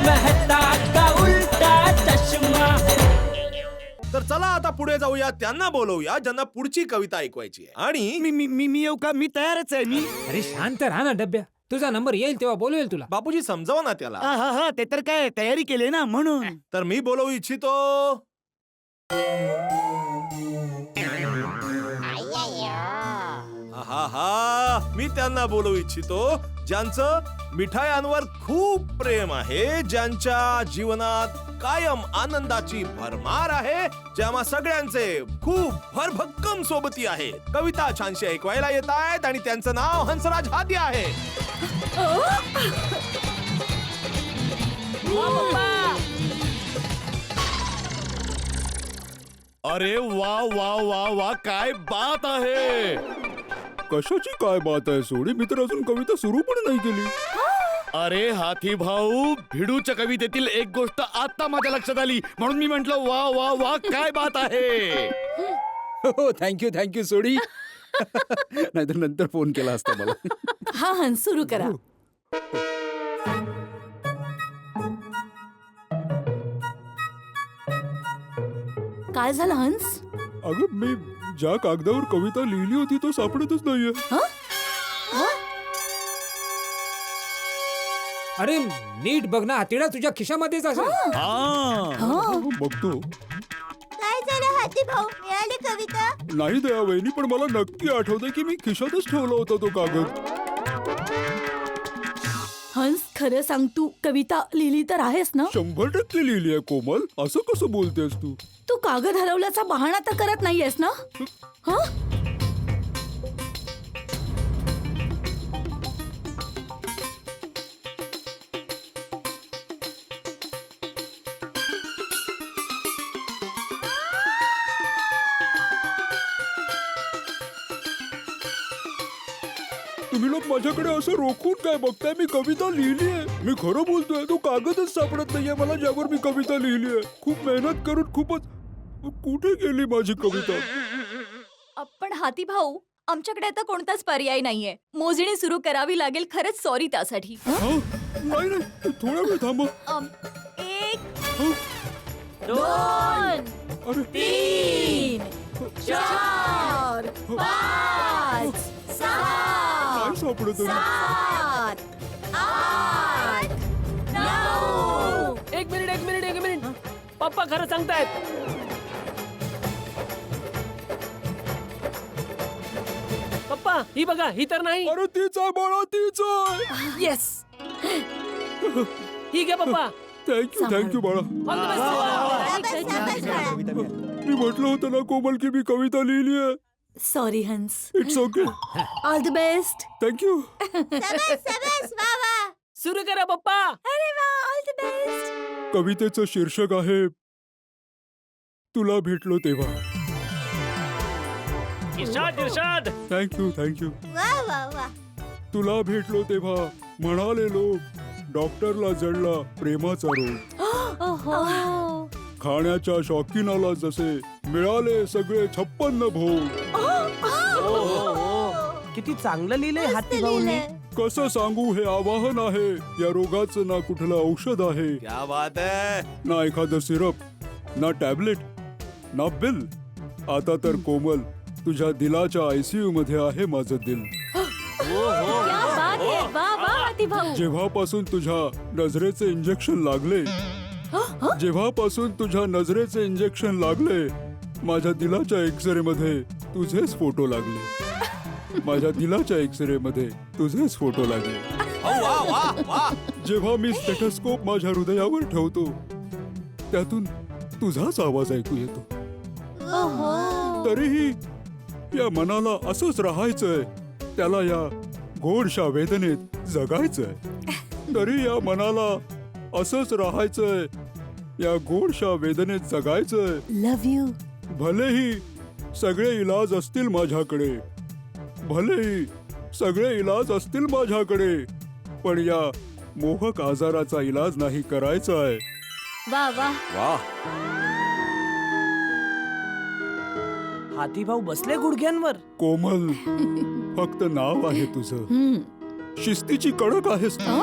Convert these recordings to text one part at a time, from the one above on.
मेहता का उल्टा चष्मा. तर चला आता पुढे जाऊया, त्यांना बोलवूया ज्यांना पुढची कविता ऐकवायची आहे. आणि मी येऊ का? मी तयारच आहे. मी अरे शांत राहा ना डब्या, तुझा नंबर येईल तेव्हा बोलवेल तुला. बापूजी समजावा ना त्याला. हा ते तर काय तयारी केली ना म्हणून. तर मी बोलवू इच्छितो मी त्यांना बोलवू इच्छितो ज्यांचं मिठायांवर खूप प्रेम आहे, ज्यांच्या जीवनात कायम आनंदाची भरमार आहे, ज्या सगळ्यांचे खूप भरभक्कम सोबती आहे. कविता छानशी ऐकवायला येत आहेत आणि त्यांचं नाव हंसराज हादी आहे. अरे वा वा वा वा, काय बात आहे. कशाची काय बात आहे सोडी? मी तर अजून कविता सुरू पण नाही केली. अरे हाथी भाऊ, भिडूच्या कवितेतील एक गोष्ट आता माझ्या लक्षात आली, म्हणून मी म्हंटल वा वा वा, काय बात आहे. हो थँक्यू सोडी. नाहीतर नंतर फोन केला असता मला. हा हंस सुरू करा. काय झालं हंस? अगं मी ज्या कागदावर कविता लिहिली होती तो सापडतच नाहीये. अरे नीट बघ ना, हत्तीडा तुझ्या खिशामध्येच असेल. बघतो. काय झालं हाती भाऊ, मिळाली कविता? नाही दया वहिनी, पण मला नक्की आठवतंय की मी खिशातच ठेवला होता तो कागद. हंस खरं सांग, तू कविता लिहिली तर आहेस ना? 100% लिहिली आहे कोमल. असं कसं बोलतेस तू? तू कागद हरवल्याचा बहाणा तर करत नाहीयेस ना? तुम्ही लोक माझ्याकडे असं रोखून काय बघताय? मी कविता लिहिली आहे. मी खरं बोलतोय. तो कागदच सापडत नाहीये मला ज्यावर मी कविता लिहिली आहे. खूप मेहनत करून खूपच. कुठे गेली माझी कविता? पण हाती भाऊ, आमच्याकडे आता कोणताच पर्याय नाहीये. मोजणी सुरू करावी लागेल. खरंच सॉरी त्यासाठी. नाही थोडा वेळ थांबा. 1 2 3 4 5 6 काय सापडत? 7 8 9. एक मिनिट. पप्पा खरं सांगतायत. पप्पा ही बघा, ही तर नाही. अरे तीच आहे बाळा, तीच आहे. येस. ही घ्या पप्पा. थँक्यू बाळा. मी म्हटलं होतं ना कोमल की मी कविता लिहिली आहे. Sorry Hans. It's okay. All the best. Thank you. सुरू करा पप्पा. अरे वा, ऑल द बेस्ट. कवितेचं शीर्षक आहे तुला भेटलो तेव्हा. इर्शाद. थँक्यू. वा वा वा. तुला भेटलो तेव्हा म्हणाले लोक डॉक्टरला जडला प्रेमाचा रोग. खाण्याच्या शौकीनाला जसे मिळाले सगळे 56 भोग. किती चांगलं लिहिलंय हाती भाऊने. कसं सांगू हे आवाहन आहे. या रोगाचं ना कुठलं औषध आहे. क्या बात आहे. ना एखादं सिरप, ना टॅबलेट, ना बिल. आता तर कोमल तुझ्या दिलाच्या ICU मध्ये आहे माझं दिल. जेव्हापासून तुझ्या नजरेचे इंजेक्शन लागले, जेव्हापासून तुझ्या नजरेचे इंजेक्शन लागले, माझ्या दिलाच्या एक्सरे मध्ये तुझेच फोटो लागले. माझ्या दिलाच्या एक्सरे मध्ये तुझेच फोटो लागले. जेव्हा मी स्टेथोस्कोप माझ्या हृदयावर ठेवतो, त्यातून तुझाच आवाज ऐकू येतो. तरीही या मनाला असंच राहायचंय, त्याला या गोडशा वेदनेत जगायचंय. तरी या मनाला असंच राहायचंय, या गोडशा वेदनेत जगायचंय. Love you. भलेही सगळे इलाज असतील माझ्याकडे, भलेही सगळे इलाज असतील माझ्याकडे, पण या मोहक आजाराचा इलाज नाही करायचा आहे. वा वा. हाती भाऊ बसले गुडघ्यांवर. कोमल, फक्त नाव आहे तुझं. शिस्तीची कडक आहेस तू.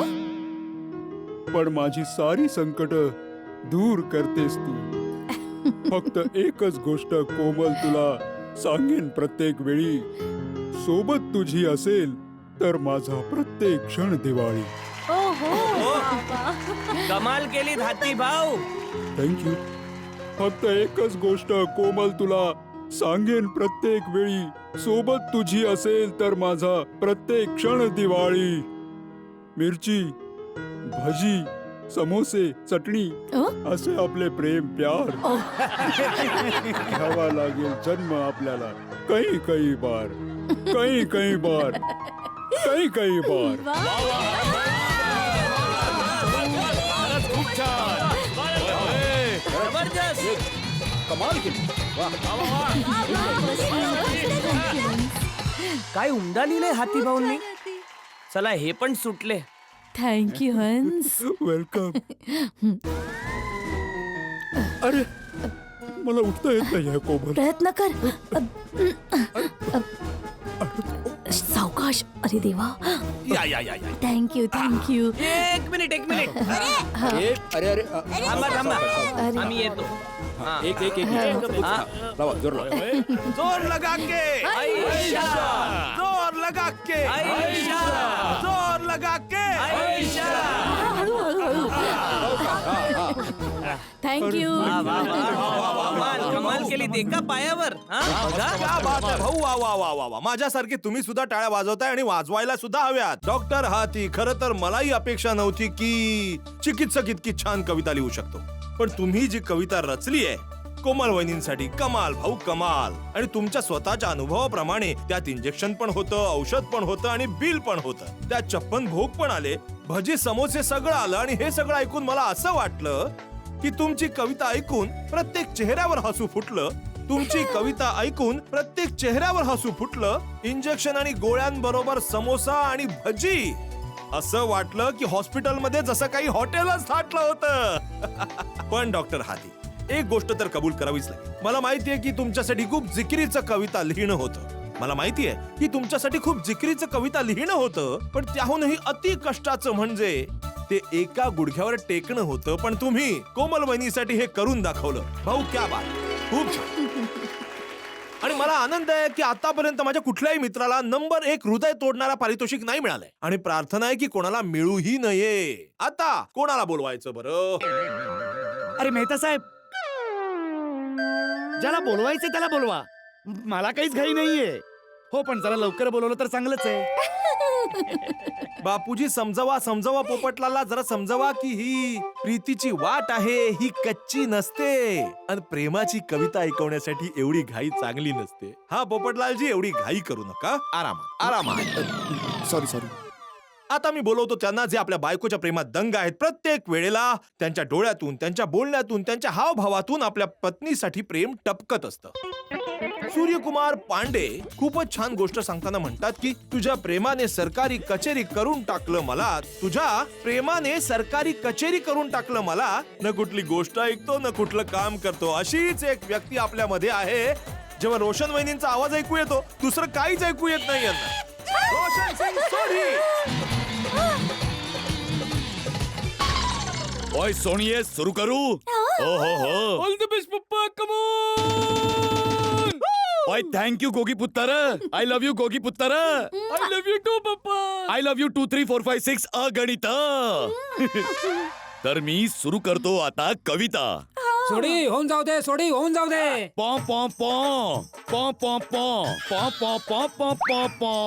पण माझी सारी संकट दूर करतेस तू. फक्त एकच गोष्ट कोमल तुला सांगेन प्रत्येक वेळी, सोबत तुझी असेल तर माझा प्रत्येक क्षण दिवाळी. कमाल केली हाती भाऊ. थँक्यू. फक्त एकच गोष्ट कोमल तुला सांगेन प्रत्येक वेळी, सोबत तुझी असेल तर माझा प्रत्येक क्षण दिवाळी. मिरची, भजी, समोसे, चटणी असे आपले प्रेम प्यार घ्यावा लागेल जन्म आपल्याला कई कई बार, कई कई बार, कई कई बार. खूप छान. कमाल केली. काय उमदा लिहिलंय हाती भाऊंनी. चला हे पण सुटले. थँक्यू हंस. वेलकम. अरे मला उठता येत नाही कोमल. प्रयत्न कर. सावकाश. अरे देवा. या या या या. Thank you thank you. एक मिनिट. अरे अरे थांबा. आम्ही येतो. एक जोर लगा के आयशा. जोर लगा के आयशा. जोर लगा के. थँक्यू. कमाल केली ते का पायावर. क्या बात आहे भाऊ. वा वा वा वा वा. माझ्यासारखे तुम्ही सुद्धा टाळ्या वाजवताय आणि वाजवायला सुद्धा हव्यात. डॉक्टर हाती, खरं तर मलाही अपेक्षा नव्हती की चिकित्सक इतकी छान कविता लिहू शकतो, पण तुम्ही जी कविता रचली आहे कोमल वहिनींसाठी, कमाल भाऊ कमाल. आणि तुमच्या स्वतःच्या अनुभवाप्रमाणे त्यात इंजेक्शन पण होतं, औषध पण होतं आणि बिल पण होतं. त्यात चप्पन भोग पण आले, भजी समोसे सगळं आलं. आणि हे सगळं ऐकून मला असं वाटलं की तुमची कविता ऐकून प्रत्येक चेहऱ्यावर हसू फुटलं. तुमची कविता ऐकून प्रत्येक चेहऱ्यावर हसू फुटलं. इंजेक्शन आणि गोळ्यांबरोबर समोसा आणि भजी. असं वाटलं की हॉस्पिटलमध्ये जसं काही हॉटेलच थाटलं होतं. पण डॉक्टर हाती, एक गोष्ट तर कबूल करावीच लागेल. मला माहितीये की तुमच्यासाठी खूप जिकिरीचं कविता लिहिणं होतं. मला माहितीये की तुमच्यासाठी खूप जिकिरीचं कविता लिहिणं होतं, पण त्याहूनही अति कष्टाचं म्हणजे ते एका गुडघ्यावर टेकणं होतं. पण तुम्ही कोमल वहिनीसाठी हे करून दाखवलं. भाऊ क्या बात. खूप छान. आणि मला आनंद आहे की आतापर्यंत माझ्या कुठल्याही मित्राला नंबर 1 हृदय तोडणारा पारितोषिक नाही मिळालंय. आणि प्रार्थना आहे की कोणाला मिळूही नये. आता कोणाला बोलवायचं बरं? अरे मेहता साहेब, ज्याला बोलवायचं त्याला बोलवा. मला काहीच घाई नाहीये. हो पण जरा लवकर बोलवलं तर चांगलंच आहे. बापूजी समजवा पोपटलाला जरा समजवा की ही प्रीतीची वाट आहे, ही कच्ची नसते. आणि प्रेमाची कविता ऐकवण्यासाठी एवढी घाई चांगली नसते. हा पोपटलालजी, एवढी घाई करू नका. आरामात. सॉरी. आता मी बोलवतो त्यांना जे आपल्या बायकोच्या प्रेमात दंग आहेत. प्रत्येक वेळेला त्यांच्या डोळ्यातून, त्यांच्या बोलण्यातून, त्यांच्या हावभावातून आपल्या पत्नीसाठी प्रेम टपकत असतं. सूर्यकुमार पांडे खूपच छान गोष्ट सांगताना म्हणतात की तुझ्या प्रेमाने सरकारी कचेरी करून टाकलं मला. तुझ्या प्रेमाने सरकारी कचेरी करून टाकलं मला. न कुठली गोष्ट ऐकतो, न कुठलं काम करतो. अशीच एक व्यक्ती आपल्यामध्ये आहे. जेव्हा रोशन वहिनींचा आवाज ऐकू येतो, दुसरं काहीच ऐकू येत नाही यांना. रोशन सिंग सोढी. ओय सोनिये, सुरू करू. हो. ऑल द बेस्ट पप्पा. Come on. ओय थँक यू गोगी पुत्तर. आय लव्ह यू गोगी पुत्तर. आय लव्ह यू टू पप्पा. आय लव्ह यू 2 3 4 5 6 अगणित. तर मी सुरू करतो आता कविता. सोडी होऊन जाऊ दे. सोडी होऊन जाऊ दे. पॉ पॉ पॉ पॉ पॉ पॉ पॉ पॉ पॉ पॉ पॉ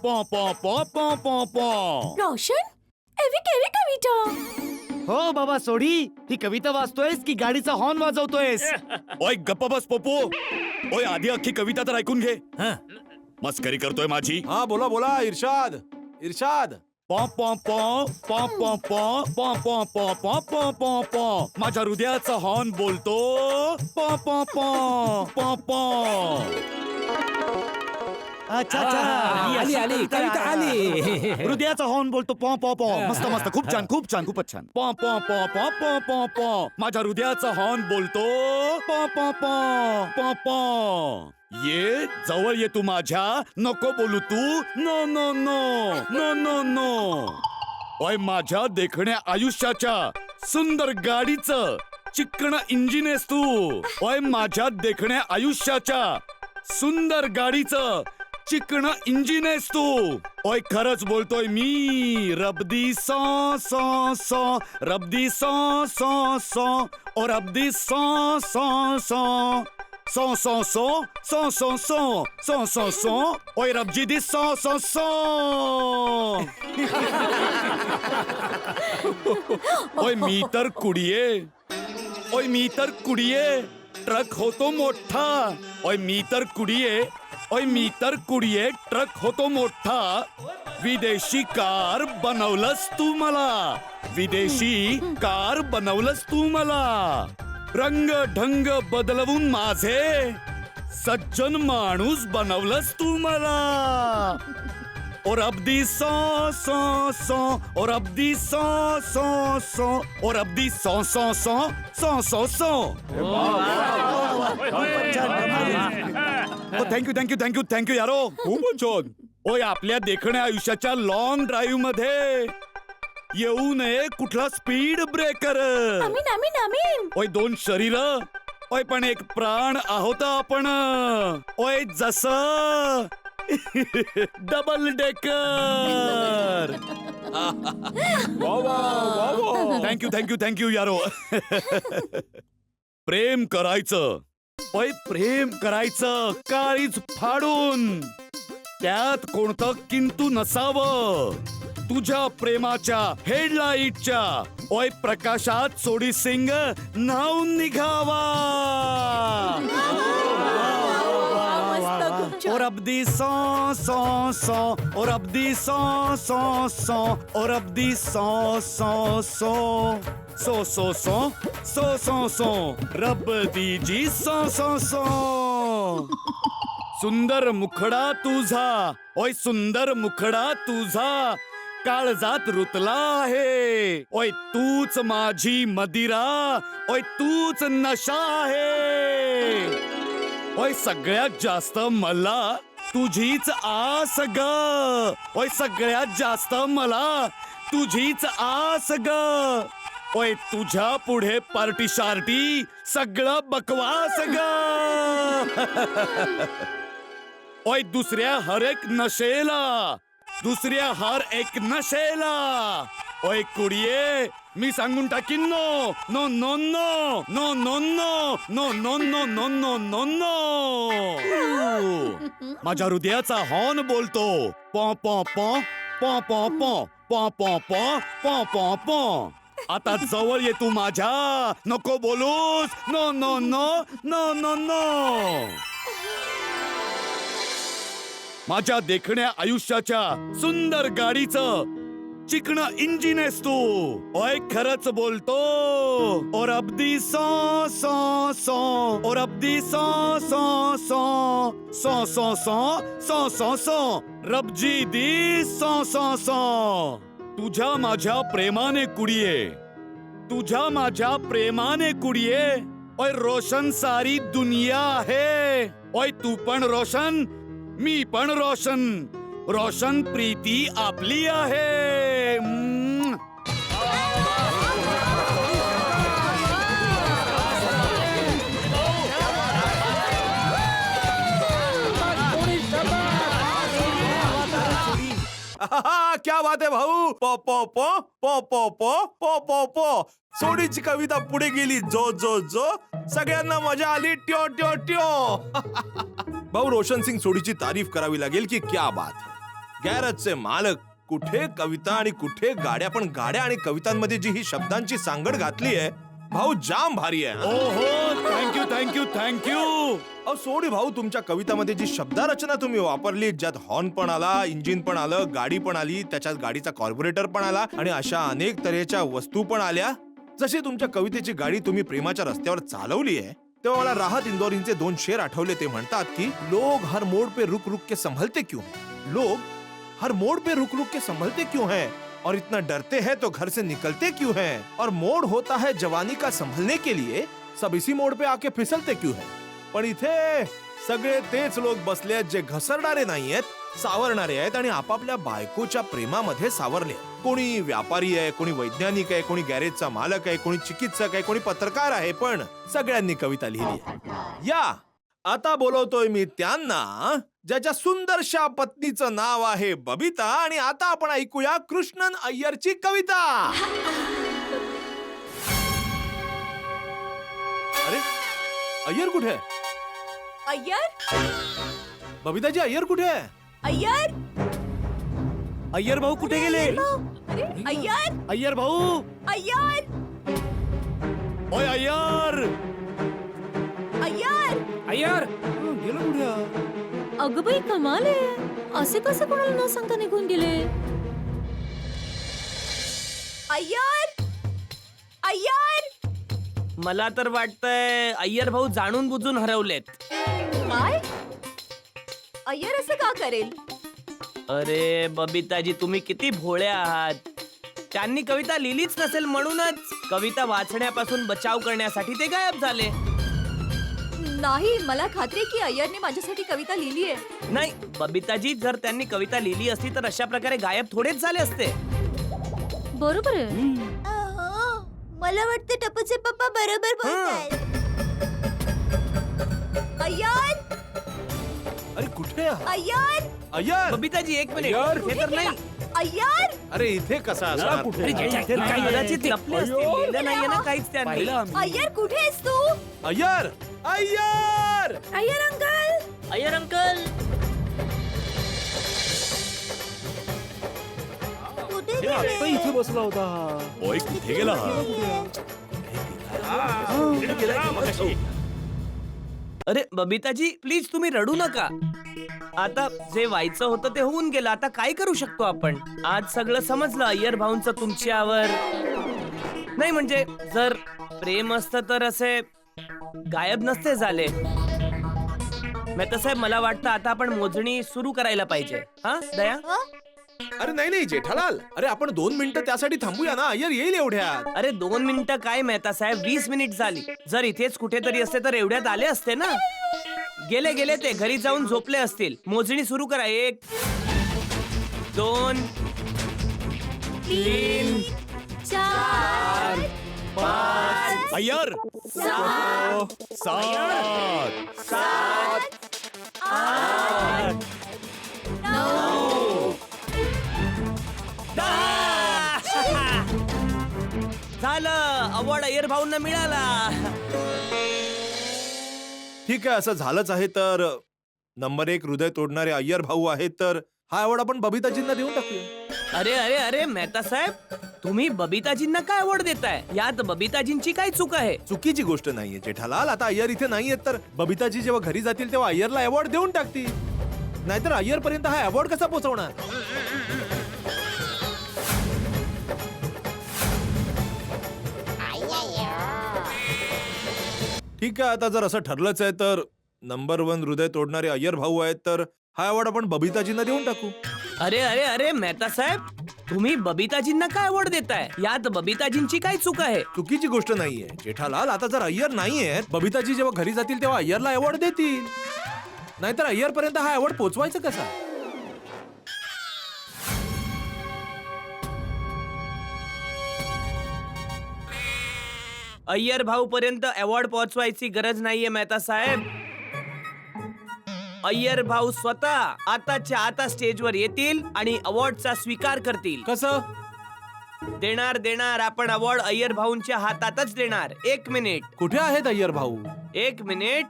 पॉ पॉ पॉ पॉ पॉ. रोशन, एवी केवी कविता. हो बाबा सोडी, ही कविता वाचतोयस की गाडीचा हॉर्न वाजवतोयस? ओय गप्प बस पोपो. ओय आधी अख्खी कविता तर ऐकून घे. मस्करी करतोय माझी. हा बोला इर्शाद. पॉ पॉ पॉ पॉ पॉ पॉ पॉ पॉ पॉ पॉ पॉ पॉ पॉ. माझ्या हृदयाचा हॉर्न बोलतो पॉ पॉ पॉ पॉ पॉ. अच्छा अच्छा आली आली कविता आली. हृदयाचा हॉर्न बोलतो पॉ पॉ पॉ. मस्त मस्त, खूप छान खूप छान खूपच छान. पॉ पॉ पॉ पॉ पॉ पॉ पॉ. माझ्या हृदयाचा हॉर्न बोलतो पॉ पॉ पॉ पॉ पॉ. ये जवळ ये तू माझ्या, नको बोलू तू no no no no no no. ओय माझ्या देखण्या आयुष्याच्या सुंदर गाडीचं चिकण इंजिन आहेस तू. ओय माझ्या देखण्या आयुष्याच्या सुंदर गाडीचं चिकण इंजिन आहेस तू. ओय खरंच बोलतोय मी. रबदी सॉ सॉ सॉ, रबदी सॉ सॉ सॉ, ओ रबदी सॉ सॉ सॉ, सॉ सॉ सॉ सॉ सॉ सॉ सॉ सॉ सॉ. ओय रबजी दी सॉ सॉ सॉ. ओय मी तर कुडिये, ओय मी तर कुडिये, ट्रक होतो मोठा. ओय मी तर कुडिये, ओय मी तर कुडिये, ट्रक होतो मोठा. विदेशी कार बनवलंस तू मला, विदेशी कार बनवलंस तू मला. रंग ढंग बदलवून माझे सज्जन माणूस बनवलंस तू मला. और अब्दी सॉ सॉ सॉ, और अब्दी सॉ सॉ सॉ, और अब्दी सॉ सॉ सॉ सॉ सॉ सॉ. थँक्यू थँक्यू थँक्यू थँक्यू यारो. खूपच छान. ओय आपल्या देखण्या आयुष्याच्या लॉंग ड्राईव्ह मध्ये येऊ नये कुठला स्पीड ब्रेकर. आमीन आमीन आमीन. ओय दोन शरीर, ओय पण एक प्राण आहोत आपण. ओय जसं double decker. Thank you thank you thank you यारो. प्रेम करायचं, ओय प्रेम करायचं काळीज फाडून. त्यात कोणतं किंतु नसावं. तुझ्या प्रेमाच्या हेडलाईटच्या ओय प्रकाशात सोडी सिंग न्हाऊन निघावा. और अब्दी सॉ सॉ सॉ, और अब्दी सॉ सॉ सॉ, और अब्दी सॉ सॉ सॉ, so so so so so so, रब दीजी सो सो सो. सुंदर मुखडा तुझा, ओय सुंदर मुखडा तुझा काळजात रुतला आहे. ओय तूच माझी मदिरा, ओय तूच नशा आहे. ओय सगळ्यात जास्त मला तुझीच आस ग. ओय सगळ्यात जास्त मला तुझीच आस ग. ओय तुझ्या पुढे पार्टी शार्टी सगळं बकवास ग. ओय दुसऱ्या हर एक नशेला, दुसऱ्या हर एक नशेला. ओय कुडिये मी सांगून टाकीन no no no no no no no no no no no no no no. माझ्या हृदयाचा हॉर्न बोलतो पॉ पॉ पॉ पॉ पॉ पॉ पॉ पॉ पॉ पॉ पॉ पॉ. आता जवळ ये तू माझ्या, नको बोलूस no no no no no no. माझ्या देखण्या आयुष्याच्या सुंदर गाडीचं चिकण इंजिन आहेस तू. ओय खरंच बोलतो. और अब्दी सॉ सॉ सॉ, और अब्दी सॉ सॉ सॉ, सॉ सॉ सॉ सॉ सॉ सॉ, रबजी दी सॉ सॉ सॉ. तुझ्या माझ्या प्रेमाने कुडिये, तुझ्या माझ्या प्रेमाने कुडिये. ओय रोशन सारी दुनिया आहे. ओय तू पण रोशन, मी पण रोशन. रोशन प्रीती आपली आहे. क्या बात आहे भाऊ. पॉ पॉ पॉ पॉ पॉ पॉ पॉ पॉ पॉ. सोडीची कविता पुढे गेली जो जो जो. सगळ्यांना मजा आली ट्यो ट्यो ट्यो. भाऊ रोशन सिंग सोडीची तारीफ करावी लागेल की क्या बात है. गॅरेजचे मालक, कुठे कविता आणि कुठे गाड्या. पण गाड्या आणि कवितांमध्ये जी ही शब्दांची सांगड घातली आहे भाऊ जाम भारी आहे. ओहो थँक्यू थँक्यू थँक्यू. अहो सोडी भाऊ, तुमच्या कवितामध्ये जी शब्दरचना तुम्ही वापरली, ज्यात हॉर्न पण आला, इंजिन पण आलं, गाडी पण आली, त्याच्यात गाडीचा कार्बोरेटर पण आला आणि अशा अनेक तऱ्हेच्या वस्तू पण आल्या. जशी तुमच्या कवितेची गाडी तुम्ही प्रेमाच्या रस्त्यावर चालवली आहे तेव्हा मला राहत इंदौरींचे 2 शेर आठवले. ते म्हणतात की लोग हर मोड़ पे रुक रुक के संभलते क्यों हैं? लोग हर मोड़ पे रुक रुक के संभलते क्यों हैं? और इतना डरते हैं तो घर से निकलते क्यों हैं? और मोड़ होता है जवानी का संभलने के लिए, सब इसी मोड़ पे आके फिसलते क्यों हैं? पण इथे सगळे तेच लोक बसले आहेत जे घसरणारे नाहीयेत, सावरणारे आहेत आणि आपापल्या बायकोच्या प्रेमामध्ये सावरले. कोणी व्यापारी आहे, कोणी वैज्ञानिक आहे, कोणी गॅरेजचा मालक आहे, कोणी चिकित्सक आहे, कोणी पत्रकार आहे, पण सगळ्यांनी कविता लिहिली आहे. या आता बोलवतोय मी त्यांना ज्याच्या सुंदरशा पत्नीचं नाव आहे बबिता. आणि आता आपण ऐकूया कृष्णन अय्यरची कविता. अरे अय्यर कुठे आहे? अय्यर बबिताजी अय्यर कुठे आहे? अय्यर अय्यर भाऊ कुठे गेले? अरे अय्यर अय्यर भाऊ, अय्यर ओय अय्यर, अय्यर अय्यर गेलो कुठे? अगं बाई कमाल आहे, असे कसं कोणाला न सांगता निघून गेले? अय्यर अय्यर मला तर वाटतंय अय्यर भाऊ जाणून बुजून हरवलेत. काय? अय्यर असं का करेल? अरे बबिताजी, तुम्ही किती भोळे आहात. त्यांनी कविता लिहिलीच नसेल म्हणूनच कविता वाचण्यापासून बचाव करण्यासाठी ते गायब झाले. नाही, मला खात्री आहे की अय्यरने माझ्यासाठी कविता लिहिली आहे. नाही बबिताजी, जर त्यांनी कविता लिहिली असती तर अशा प्रकारे गायब थोडेच झाले असते. बरोबर आहे. अहो, मला वाटतं टपूचे पप्पा बरोबर बोलतायत. अय्यर अरे कुठे आहे? अय्यर अय्यर बबिताजी एक मिनिट, हे तर नाही. अय्यर अरे इथे कसा असणार? कदाचित लपले असतील. लिहिलं नाहीये ना काहीच त्यांनी. अय्यर कुठे आहेस तू? अय्यर अय्यर अय्यर अंकल, अय्यर अंकल कुठे गेले? इथे बसला होता. ओय कुठे गेला हा? अरे बबिताजी, प्लीज तुम्ही रडू नका. आता जे व्हायचं होतं ते होऊन गेलं. आता काय करू शकतो आपण? आज सगळं समजलं अय्यर भाऊंचं तुमच्यावर. नाही म्हणजे जर प्रेम असतं तर असे गायब नसते झाले. मेहतासाहेब, मला वाटतं आता आपण मोजणी सुरू करायला पाहिजे. हा दया? अरे नाही नाही जेठालाल, अरे आपण 2 मिनिटं त्यासाठी थांबूया ना. अय्यर येईल एवढ्यात. अरे 2 मिनिटं काय मेहतासाहेब, 20 मिनिट झाली. जर इथेच कुठेतरी असते तर एवढ्यात आले असते ना. गेले गेले ते घरी जाऊन झोपले असतील. मोजणी सुरू करा. 1 2 3 चार 5 अय्यर, 7 सात 8 9 झालं. अवॉर्ड अय्यर भाऊंना मिळाला. ठीक आहे, असं झालंच आहे तर नंबर 1 हृदय तोडणारे अय्यर भाऊ आहेत, तर हा अवॉर्ड आपण बबिताजींना देऊन टाकूया. अरे अरे अरे मेहतासाहेब, तुम्ही बबिताजींना काय अवॉर्ड देताय? यात बबिताजींची काय चूक आहे? चुकीची गोष्ट नाहीये जेठालाल. आता अय्यर इथे नाहीयेत तर बबिताजी जेव्हा घरी जातील तेव्हा अय्यरला अवॉर्ड देऊन टाकतील. नाहीतर अय्यर पर्यंत हा अवॉर्ड कसा पोहोचवणार? ठीक आहे, आता जर असं ठरलंच आहे तर नंबर 1 हृदय तोडणारे अय्यर भाऊ आहेत, तर हा अवॉर्ड आपण बबिताजींना देऊन टाकू. अरे अरे अरे मेहतासाहेब, तुम्ही बबिताजींना काय अवॉर्ड देताय? यात बबिताजींची काय चूक आहे? चुकीची गोष्ट नाहीये जेठालाल. आता जर अय्यर नाहीये, बबिताजी जेव्हा घरी जातील तेव्हा अय्यरला अवॉर्ड देतील. नाहीतर अय्यर पर्यंत हा अवॉर्ड पोहोचवायचं कसा? अय्यर भाऊ पर्यंत अवॉर्ड पोहोचवायची गरज नाहीये मेहतासाहेब. अय्यर भाऊ स्वतः आताच्या आता स्टेजवर येतील आणि अवॉर्डचा स्वीकार करतील. कसं? देणार देणार आपण अवॉर्ड अय्यर भाऊंच्या हातातच देणार. 1 मिनिट. कुठे आहेत अय्यर भाऊ? 1 मिनिट.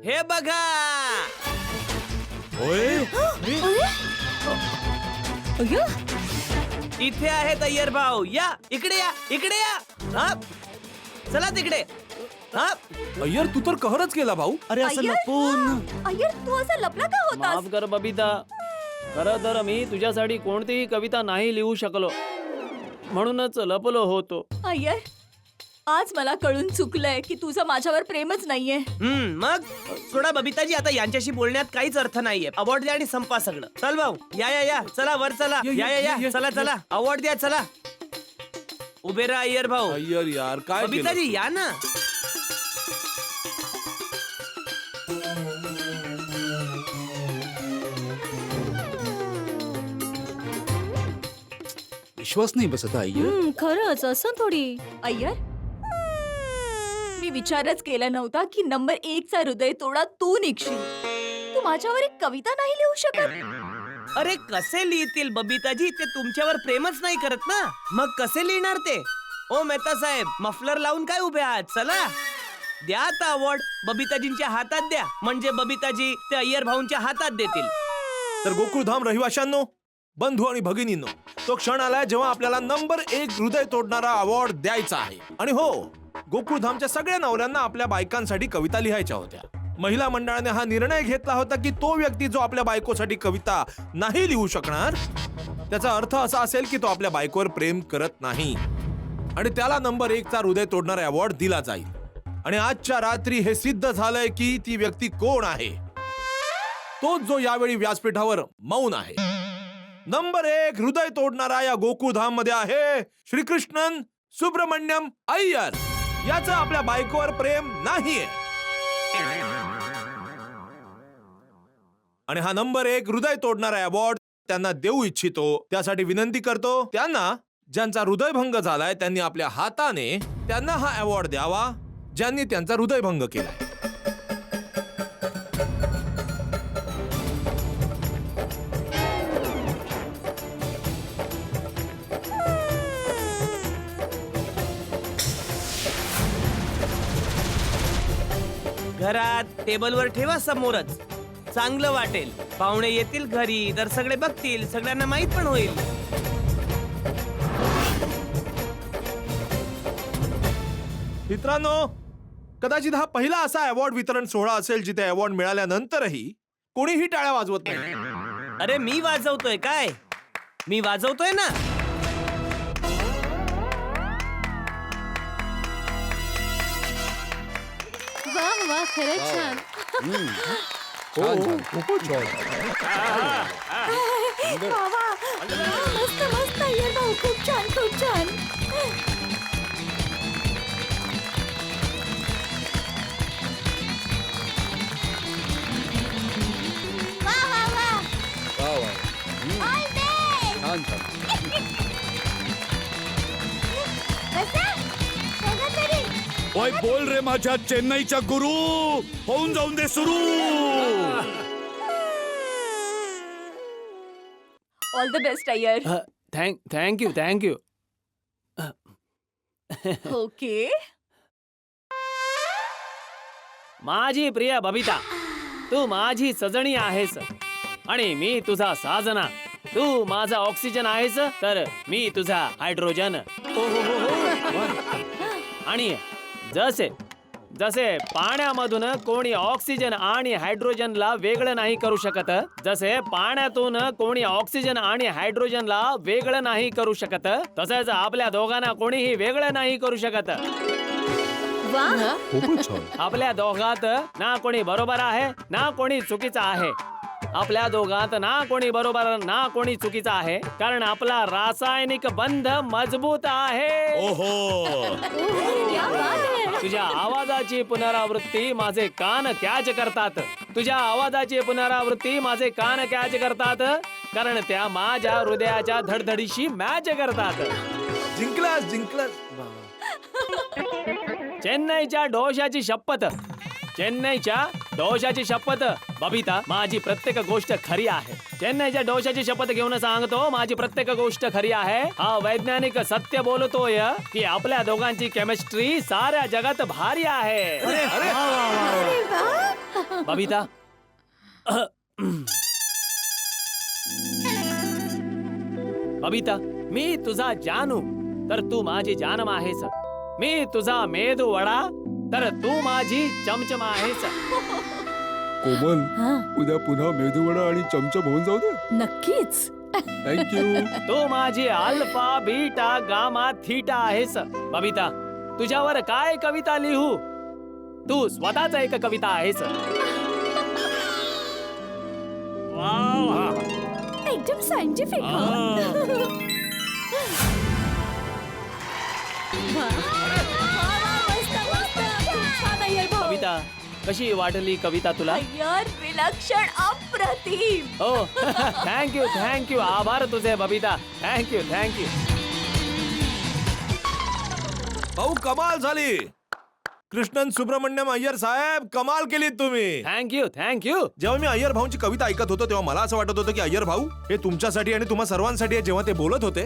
हे बघा. ओय इथे आहेत अय्यर भाऊ. या इकडे या, इकडे या. हा चला तिकडे. हा अय्यर तू तर कहरच केला भाऊ. अरे असं अय्यर? लपून. अय्यर तू असा लपला का होतास? कर बबिता. खरं तर मी तुझ्यासाठी कोणतीही कविता नाही लिहू शकलो, म्हणूनच लपलो होतो. अय्यर, आज मला कळून चुकलंय की तुझं माझ्यावर प्रेमच नाहीये. मग सोडा बबिताजी, आता यांच्याशी बोलण्यात काहीच अर्थ नाहीये. अवॉर्ड द्या आणि संपा सगळं. चल भाऊ, या चला वर चला. या चला अवॉर्ड द्या, चला. उभे राहा अय्यर भाऊ. अय्यर यार, काय केलं? बबिताजी या ना. विश्वास नाही बसत अय्यर. खरंच असं थोडी. अय्यर, मी विचारच केला नव्हता की नंबर 1 चा हृदय तोडा तू निघशील. तू माझ्यावर एक कविता नाही लिहू शकत? अरे कसे लिहितील बबिताजी, ते तुमच्यावर प्रेमच नाही करत ना, मग कसे लिहिणार ते? ओ मेहता साहेब, मफलर लावून काय उभे आहात? चला द्या आता अवॉर्ड. बबिताजींच्या हातात द्या, म्हणजे बबिताजी ते अय्यर भाऊंच्या हातात देतील. तर गोकुळधाम रहिवाशांनो, बंधू आणि भगिनींनो, तो क्षण आलाय जेव्हा आपल्याला नंबर 1 हृदय तोडणारा अवॉर्ड द्यायचा आहे. आणि हो, गोकुळधामच्या सगळ्या नवऱ्यांना आपल्या बायकांसाठी कविता लिहायच्या होत्या. महिला मंडळाने हा निर्णय घेतला होता की तो व्यक्ती जो आपल्या बायकोसाठी कविता नाही लिहू शकणार, त्याचा अर्थ असा असेल की तो आपल्या बायकोवर प्रेम करत नाही, आणि त्याला नंबर 1 चा हृदय तोडणारा अवॉर्ड दिला जाईल. आणि आजच्या रात्री हे सिद्ध झालंय की ती व्यक्ती कोण आहे. तोच जो यावेळी व्यासपीठावर मौन आहे. नंबर 1 हृदय तोडणारा या गोकुळधाम मध्ये आहे श्रीकृष्णन सुब्रमण्यम अय्यर. याचं आपल्या बायकोवर प्रेम नाहीये, आणि हा नंबर 1 हृदय तोडणारा अवॉर्ड त्यांना देऊ इच्छितो. त्यासाठी विनंती करतो त्यांना, ज्यांचा हृदयभंग झालाय त्यांनी आपल्या हाताने त्यांना हा अवॉर्ड द्यावा, ज्यांनी त्यांचा हृदयभंग केलाय. घरात टेबलवर ठेवा समोरच, चांगलं वाटेल. पाहुणे येतील घरी तर सगळे बघतील, सगळ्यांना माहित पण होईल. मित्रांनो, कदाचित हा पहिला असा अवॉर्ड वितरण सोहळा असेल जिथे अवॉर्ड मिळाल्यानंतरही कोणीही टाळ्या वाजवत नाही. अरे मी वाजवतोय काय? मी वाजवतोय ना. वा खरंच छान. मस्त अय्यर भाऊ, खूप छान. ओय बोल रे माझ्या चेन्नईच्या गुरु, होऊन जाऊन दे सुरू. All the best Iyer. Thank you. Okay. माझी प्रिय बबिता, तू माझी सजणी आहेस आणि मी तुझा साजना. तू माझा ऑक्सिजन आहेस तर मी तुझा हायड्रोजन. आणि जसे पाण्यामधून कोणी ऑक्सिजन आणि हायड्रोजनला वेगळं नाही करू शकत, जसे पाण्यातून कोणी ऑक्सिजन आणि हायड्रोजनला वेगळं नाही करू शकत, तसेच आपल्या दोघांना कोणीही वेगळं नाही करू शकत. आपल्या दोघात ना कोणी बरोबर आहे ना कोणी चुकीचा आहे. आपल्या दोघात ना कोणी बरोबर ना कोणी चुकीचा आहे, कारण आपला रासायनिक बंध मजबूत आहे. ओहो, तुझ्या आवाजाची पुनरावृत्ती माझे कान कॅच करतात. तुझ्या आवाजाची पुनरावृत्ती माझे कान कॅच करतात, कारण त्या माझ्या हृदयाच्या धडधडीशी मॅच करतात. जिंकलास. चेन्नईच्या डोशाची शपथ बबिता, माझी प्रत्येक गोष्ट खरी आहे. चेन्नईच्या डोशाची शपथ घेऊन सांगतो, माझी प्रत्येक गोष्ट खरी आहे. हा वैज्ञानिक सत्य बोलतोय की आपल्या दोघांची केमिस्ट्री साऱ्या जगात भारी आहे. बबिता, बबिता, मी तुझा जानू तर तू माझी जानम आहेस. मी तुझा मेदू वडा तर तू माझी चमचम आहेस. कोमल हा, उद्या पुन्हा मेदूवडा आणि चमचम होऊन जाऊ दे. नक्कीच. थँक्यू. तू माझी अल्फा बीटा गामा थीटा आहेस बबिता. तुझ्यावर काय कविता लिहू? तू स्वतःच एक कविता आहेस. एकदम सायंटिफिक. कविता कशी वाटली कविता तुला? अय्यर विलक्षण अप्रतिम. हो थँक्यू आभार तुझे बबिता. थँक्यू. भाऊ कमाल झाली. कृष्णन सुब्रमण्यम अय्यर साहेब, कमाल केलीत तुम्ही. थँक्यू. जेव्हा मी अय्यर भाऊंची कविता ऐकत होतो तेव्हा मला असं वाटत होतं की अय्यर भाऊ हे तुमच्यासाठी आणि तुम्हा सर्वांसाठी आहे. जेव्हा ते बोलत होते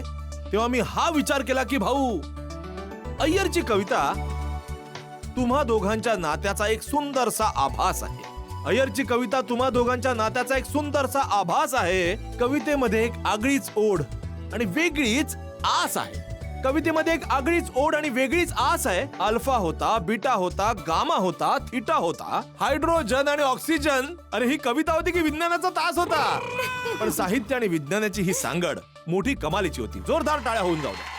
तेव्हा मी हा विचार केला की भाऊ, अय्यरची कविता तुम्हा दोघांच्या नात्याचा एक सुंदरसा आभास आहे. अय्यरची कविता तुम्हा दोघांच्या नात्याचा एक सुंदरसा आभास आहे. कवितेमध्ये एक आगळीच ओढ आणि वेगळीच आस आहे. कवितेमध्ये एक आगळीच ओढ आणि वेगळीच आस आहे. अल्फा होता, बीटा होता, गामा होता, थीटा होता, हायड्रोजन आणि ऑक्सिजन. अरे ही कविता होती की विज्ञानाचा तास होता? पण साहित्य आणि विज्ञानाची ही सांगड मोठी कमालीची होती. जोरदार टाळ्या होऊन जाऊ द्या.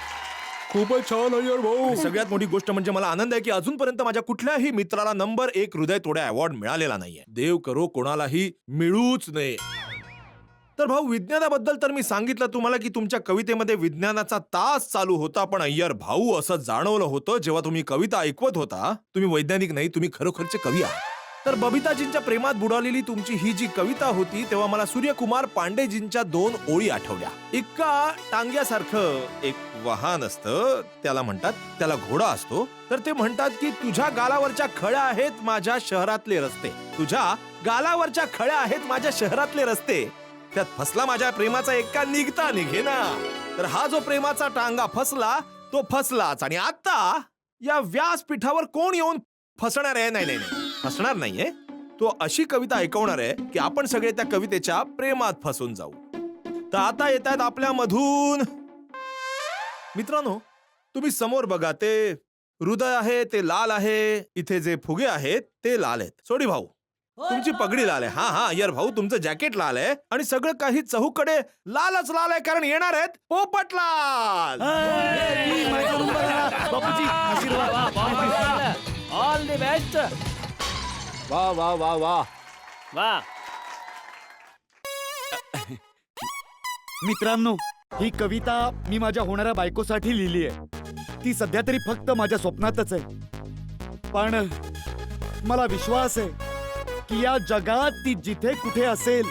खूपच छान अय्यर भाऊ. सगळ्यात मोठी गोष्ट म्हणजे मला आनंद आहे की अजूनपर्यंत माझ्या कुठल्याही मित्राला नंबर 1 हृदय तोड्या अवॉर्ड मिळालेला नाहीये. देव करो कोणालाही मिळूच नये. तर भाऊ, विज्ञानाबद्दल तर मी सांगितलं तुम्हाला की तुमच्या कवितेमध्ये विज्ञानाचा तास चालू होता. पण अय्यर भाऊ, असं जाणवलं होतं जेव्हा तुम्ही कविता ऐकवत होता, तुम्ही वैज्ञानिक नाही, तुम्ही खरोखरचे कवी आहात. तर बबिताजींच्या प्रेमात बुडालेली तुमची ही जी कविता होती तेव्हा मला सूर्यकुमार पांडेजींच्या 2 ओळी आठवल्या. एका टांग्यासारखं एक वाहन असतं, त्याला म्हणतात, त्याला घोडा असतो. तर ते म्हणतात की तुझ्या गालावरच्या खळ्या आहेत माझ्या शहरातले रस्ते. तुझ्या गालावरच्या खळ्या आहेत माझ्या शहरातले रस्ते. त्यात फसला माझ्या प्रेमाचा एका निघता निघेना. तर हा जो प्रेमाचा टांगा फसला तो फसलाच. आणि आता या व्यासपीठावर कोण येऊन फसणार आहे? नाही, फसणार नाहीये तो. अशी कविता ऐकवणार आहे की आपण सगळे त्या कवितेच्या प्रेमात फसून जाऊ. तर आता येत आहेत आपल्या मधून मित्रांनो, तुम्ही समोर बघा, ते हृदय आहे, ते लाल आहे. इथे जे फुगे आहेत ते लाल आहेत. सोडी भाऊ, तुमची पगडी लाल आहे. हा अय्यर भाऊ, तुमचं जॅकेट लाल आहे. आणि सगळं काही चहूकडे लालच लाल आहे, कारण येणार आहेत पोपटलाल. बापूजी आशीर्वाद. All the best. वा. मित्रांनो, ही कविता मी माझ्या होणाऱ्या बायकोसाठी लिहिली आहे. ती सध्या तरी फक्त माझ्या स्वप्नातच आहे. पण मला विश्वास आहे की या जगात ती जिथे कुठे असेल,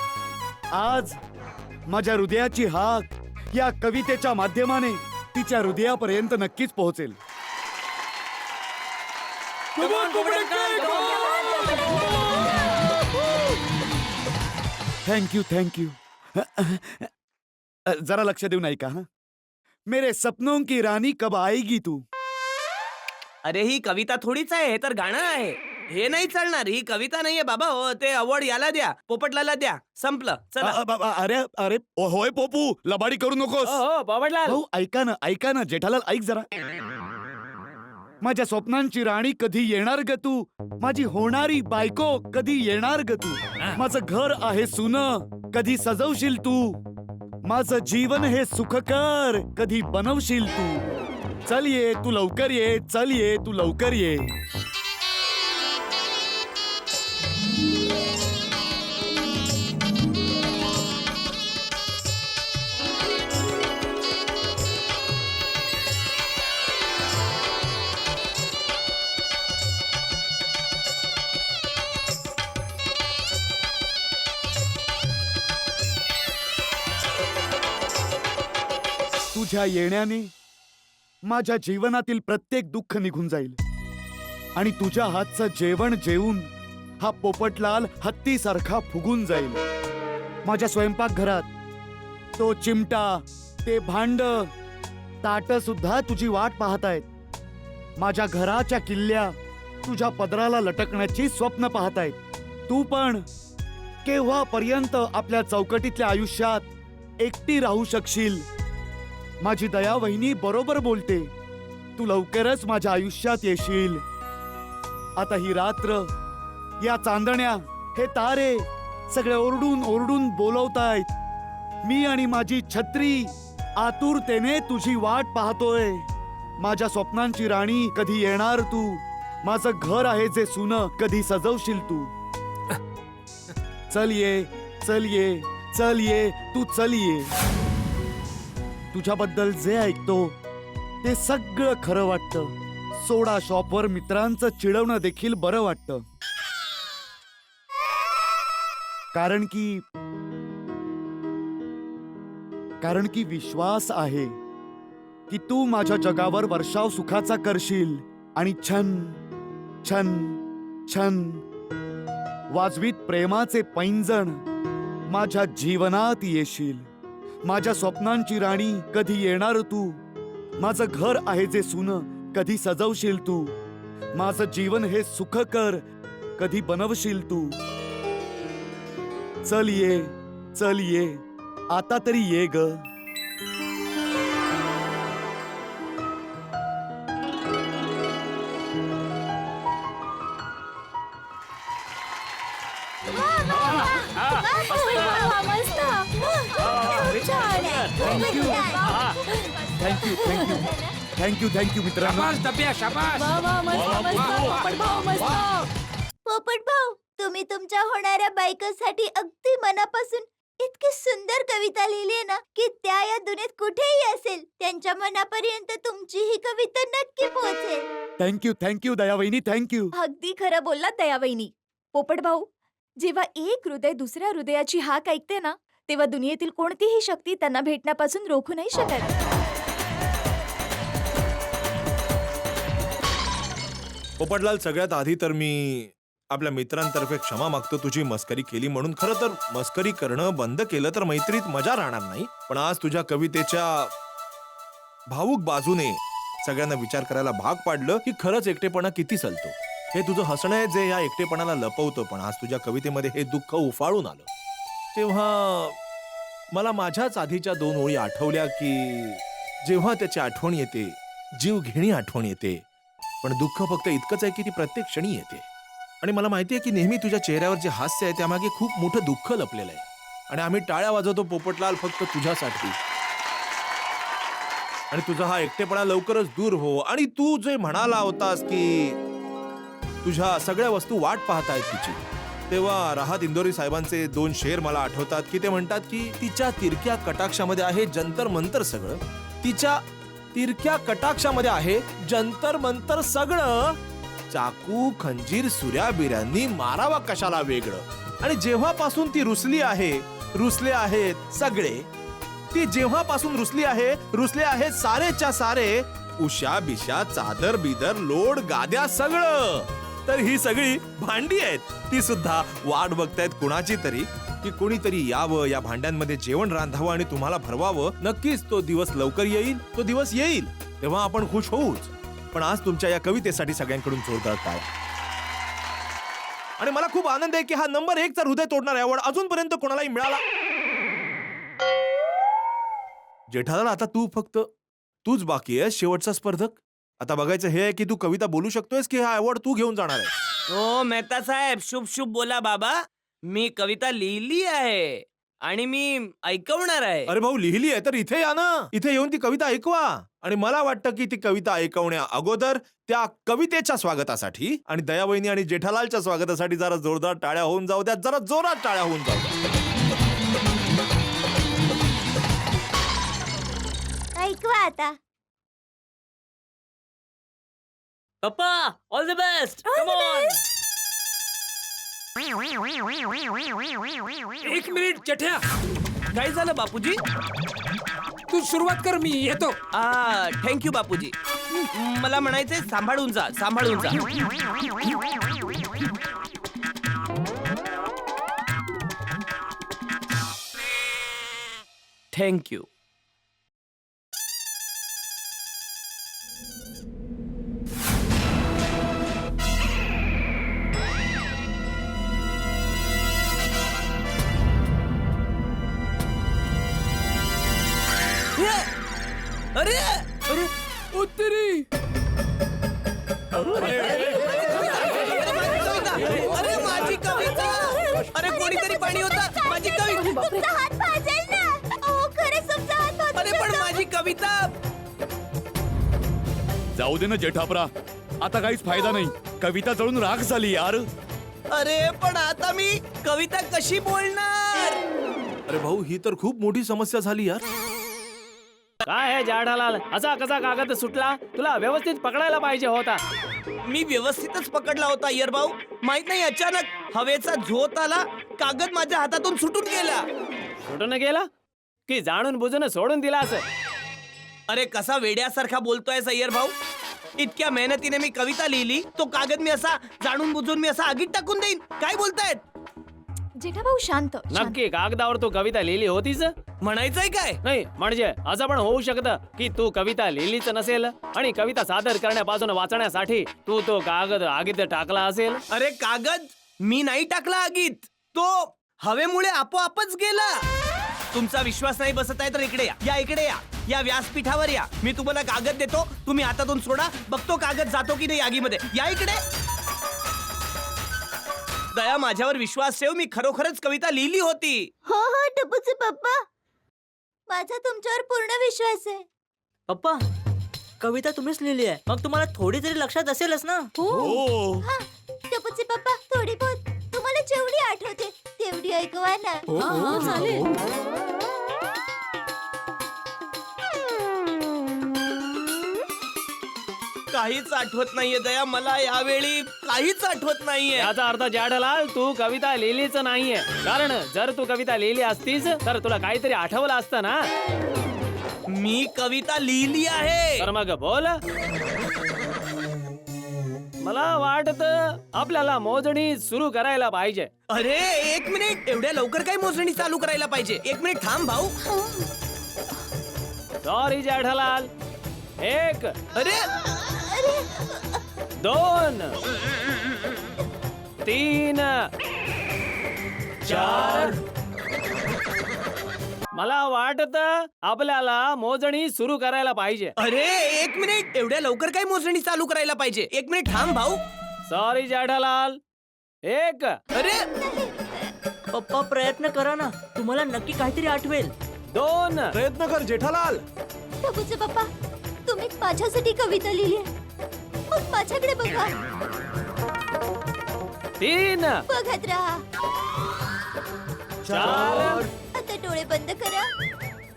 आज माझ्या हृदयाची हाक या कवितेच्या माध्यमाने तिच्या हृदयापर्यंत नक्कीच पोहोचेल. थँक्यू. जरा लक्ष देऊन ऐका. हा, मेरे सपनों की रानी कब आएगी तू. अरे ही कविता थोडीच आहे, हे तर गाणं आहे. हे नाही चालणार, ही कविता नाहीये बाबा. हो, ते अवॉर्ड याला द्या, पोपटलाला द्या. संपलं, चला. अरे होय पोपू, लबाडी करू नकोस. हो पोपटलाल. भाऊ ऐका ना जेठालाल, ऐक जरा. माझ्या स्वप्नांची राणी कधी येणार ग तू. माझी होणारी बायको कधी येणार ग तू. माझं घर आहे सुनं, कधी सजवशील तू. माझं जीवन हे सुखकर कधी बनवशील तू. चल ये तू लवकर ये, चल ये तू लवकर ये. तुझ्या येण्याने माझ्या जीवनातील प्रत्येक दुःख निघून जाईल. आणि तुझ्या हातचं जेवण जेवून हा पोपटलाल हत्तीसारखा फुगून जाईल. माझ्या स्वयंपाकघरात तो चिमटा, ते भांड, ताट सुद्धा तुझी वाट पाहतायत. माझ्या घराच्या किल्ल्या तुझ्या पदराला लटकण्याची स्वप्न पाहतायत. तू पण केव्हापर्यंत आपल्या चौकटीतल्या आयुष्यात एकटी राहू शकशील. माझी दया वहिनी बरोबर बोलते. तू लवकरच माझ्या आयुष्यात येशील. आता ही रात्र, या चांदण्या हे तारे सगळे ओरडून ओरडून बोलवतायत. मी आणि माझी छत्री आतुरतेने तुझी वाट पाहतोय. माझ्या स्वप्नांची राणी कधी येणार तू? माझं घर आहे जे सुनं कधी सजवशील तू? चल ये, चल ये, चल ये, तू चल ये. तुझ्याबद्दल जे ऐकतो ते सगळं खरं वाटतं. सोडा शॉपवर मित्रांचं चिडवणं देखील बरं वाटतं. कारण की विश्वास आहे की तू माझ्या जगावर वर्षाव सुखाचा करशील आणि छन छन छन वाजवीत प्रेमाचे पैंजण माझ्या जीवनात येशील. माझ्या स्वप्नांची राणी कधी येणार तू? माझं घर आहे जे सुनं कधी सजवशील तू? माझं जीवन हे सुखकर कधी बनवशील तू? चल ये, चल ये, आता तरी ये ग. थँक्यू थँक्यू थँक्यू थँक्यू मित्रांनो. शाबास डब्या, शाबास. पोपट भाऊ, तुम्ही तुमच्या होणाऱ्या बायकोसाठी अगदी मनापासून इतकी सुंदर कविता लिहिली ना की त्या या दुनियेत कुठेही असेल त्यांच्या मनापर्यंत तुमची ही कविता नक्की पोहोचेल. थँक्यू थँक्यू दयावहिनी, थँक्यू. अगदी खरं बोललात दयावहिनी. पोपट भाऊ, जेव्हा एक हृदय दुसऱ्या हृदयाची हाक ऐकते ना तेव्हा दुनियेतील कोणतीही शक्ती त्यांना भेटण्यापासून रोखू नाही शकत. पोपटलाल, सगळ्यात आधी तर मी आपल्या मित्रांतर्फे क्षमा मागतो तुझी मस्करी केली म्हणून. खरं तर मस्करी करणं बंद केलं तर मैत्रीत मजा राहणार नाही. पण आज तुझ्या कवितेच्या भावुक बाजूने सगळ्यांना विचार करायला भाग पाडलं की खरंच एकटेपणा किती सलतो. हे तुझं हसणं आहे जे या एकटेपणाला लपवतं. पण आज तुझ्या कवितेमध्ये हे दुःख उफाळून आलं तेव्हा मला माझ्याच आधीच्या 2 ओळी आठवल्या की जेव्हा त्याची आठवण येते, जीव घेणी आठवण येते, पण दुःख फक्त इतकंच आहे की ती प्रत्येक क्षणी येते. आणि मला माहिती आहे की नेहमी तुझ्या चेहऱ्यावर जे हास्य आहे त्यामागे खूप मोठं दुःख लपलेलं आहे. आणि आम्ही टाळ्या वाजवतो पोपटलाल फक्त तुझ्यासाठी. आणि तुझा हा एकटेपणा लवकरच दूर हो. आणि तू जे म्हणाला होतास की तुझ्या सगळ्या वस्तू वाट पाहतायत तिची, तेव्हा राहत इंदोरी साहेबांचे 2 शेर मला आठवतात की ते म्हणतात की तिच्या तिरक्या कटाक्षामध्ये आहे जंतर मंतर सगळं. तिच्या तिरक्या कटाक्षामध्ये आहे जंतर मंतर सगळं. चाकू खंजीर सुऱ्या बिऱ्यांनी मारावा कशाला वेगळं. आणि जेव्हापासून ती रुसली आहे, रुसले आहेत सगळे. ती जेव्हापासून रुसली आहे, रुसले आहेत सारेच्या सारे. उशा बिशा चादर बिदर लोड गाद्या सगळं. तर ही सगळी भांडी आहेत. ती सुद्धा वाट बघतायत कुणाची तरी की कोणीतरी यावं, या भांड्यांमध्ये जेवण रांधावं आणि तुम्हाला भरवावं. नक्कीच तो दिवस लवकर येईल, तो दिवस येईल तेव्हा आपण खुश होऊच. पण आज तुमच्या या कवितेसाठी सगळ्यांकडून जोरदार टाळ्या. आणि मला खूप आनंद आहे की हा नंबर 1 चा हृदय तोडणारा अवॉर्ड अजूनपर्यंत कोणालाही मिळाला. जेठालाल, आता तूच बाकी आहे शेवटचा स्पर्धक. आता बघायचं हे आहे की तू कविता बोलू शकतोयस की हा अवॉर्ड तू घेऊन जाणार आहे. ओ मेहता साहेब, शुभ शुभ बोला बाबा. मी कविता लिहिली आहे आणि मी ऐकवणार आहे. अरे भाऊ, लिहिली आहे तर इथे या ना. इथे येऊन ती कविता ऐकवा. आणि मला वाटतं की ती कविता ऐकवण्या अगोदर त्या कवितेच्या स्वागतासाठी आणि दयावहिनी आणि जेठालालच्या स्वागतासाठी जरा जोरदार टाळ्या होऊन जाऊ द्या. जरा जोरात टाळ्या होऊन जाऊ द्या. ऐकवा आता. पप्पा, all the best. Come on. 1 minute चेठ्या, काय झालं बापूजी? तू सुरुवात कर, मी येतो. थँक्यू बापूजी. मला म्हणायचंय सांभाळून जा, सांभाळून जा. थँक्यू. अरे अरे उत्तरी अरे माझी कविता. अरे कोणीतरी पाणी होतं माझी कविता. तुमचा हात भाजेल ना. अहो खरंच तुमचा हात भाजू अरे पण शकतो. माझी कविता. जाऊ दे ना जेठापरा, आता काहीच फायदा नाही. कविता जळून राख झाली यार. अरे पण आता मी कविता कशी बोलणार? अरे भाऊ, ही तर खूप मोठी समस्या झाली यार. काय आहे जाडालाल, असा कसा कागद सुटला? तुला व्यवस्थित पकडायला पाहिजे होता. मी व्यवस्थितच पकडला होता अय्यर भाऊ. माहित नाही अचानक हवेचा झोत आला, कागद माझ्या हातातून सुटून गेला. सुटून गेला की जाणून बुजून सोडून दिला असं? अरे कसा वेड्यासारखा बोलतोय अय्यर भाऊ. इतक्या मेहनतीने मी कविता लिहिली, तो कागद मी असा जाणून बुजून मी असा आगीत टाकून देईन? काय बोलतायत? जेठाभाऊ शांत शांत. नक्की कागदावर तू कविता लिहिली होतीस? म्हणायचंय काय? नाही म्हणजे असं पण होऊ शकतं की तू कविता लिहिलीच नसेल आणि कविता सादर करण्यापासून वाचण्यासाठी तू तो कागद आगीत टाकला असेल. अरे कागद मी नाही टाकला आगीत, तो हवेमुळे आपोआपच गेला. तुमचा विश्वास नाही बसत आहे तर इकडे या. या इकडे या, या व्यासपीठावर या. मी तुम्हाला कागद देतो, तुम्ही हातातून सोडा, बघतो कागद जातो की नाही आगीमध्ये. या इकडे. दया, माझ्यावर विश्वास ठेव, मी खरोखरच कविता लिहिली होती. हो हो टपूचे पप्पा, माझा तुमच्यावर पूर्ण विश्वास आहे. पप्पा, कविता तुम्हीच लिहिली आहे, मग तुम्हाला थोडी तरी लक्षात असेलच ना? हो. हा टपूचे पप्पा, थोडी बहुत तुम्हाला जेवढी आठवते तेवढी ऐकवा ना. हा, चालेल. काहीच आठवत नाहीये दया, मला यावेळी काहीच आठवत नाहीये. याचा अर्थ जाडलाल तू कविता लिहिलीच नाहीये. कारण जर तू कविता लिहिली असतीस तर तुला काहीतरी आठवलं असतं ना. मी कविता लिहिली आहे. तर मग बोल. मला वाटत आपल्याला मोजणी सुरू करायला पाहिजे. अरे एक मिनिट, एवढ्या लवकर काय मोजणी चालू करायला पाहिजे? एक मिनिट थांब भाऊ. सॉरी जाडलाल. 1 अरे 2 3 4 मला वाटत आपल्याला मोजणी सुरू करायला पाहिजे. अरे एक मिनिट, एवढ्या लवकर काय मोजणी चालू करायला पाहिजे? एक मिनिट थांब भाऊ. सॉरी जाडलाल. 1 अरे पप्पा प्रयत्न करा ना, तुम्हाला नक्की काहीतरी आठवेल. 2 प्रयत्न कर जेठालाल. टपूचे पप्पा, तुम्ही माझ्यासाठी कविता लिहिली आहे. मग माझ्याकडे बघा. 3 बघत राहा. 4 आता डोळे बंद करा.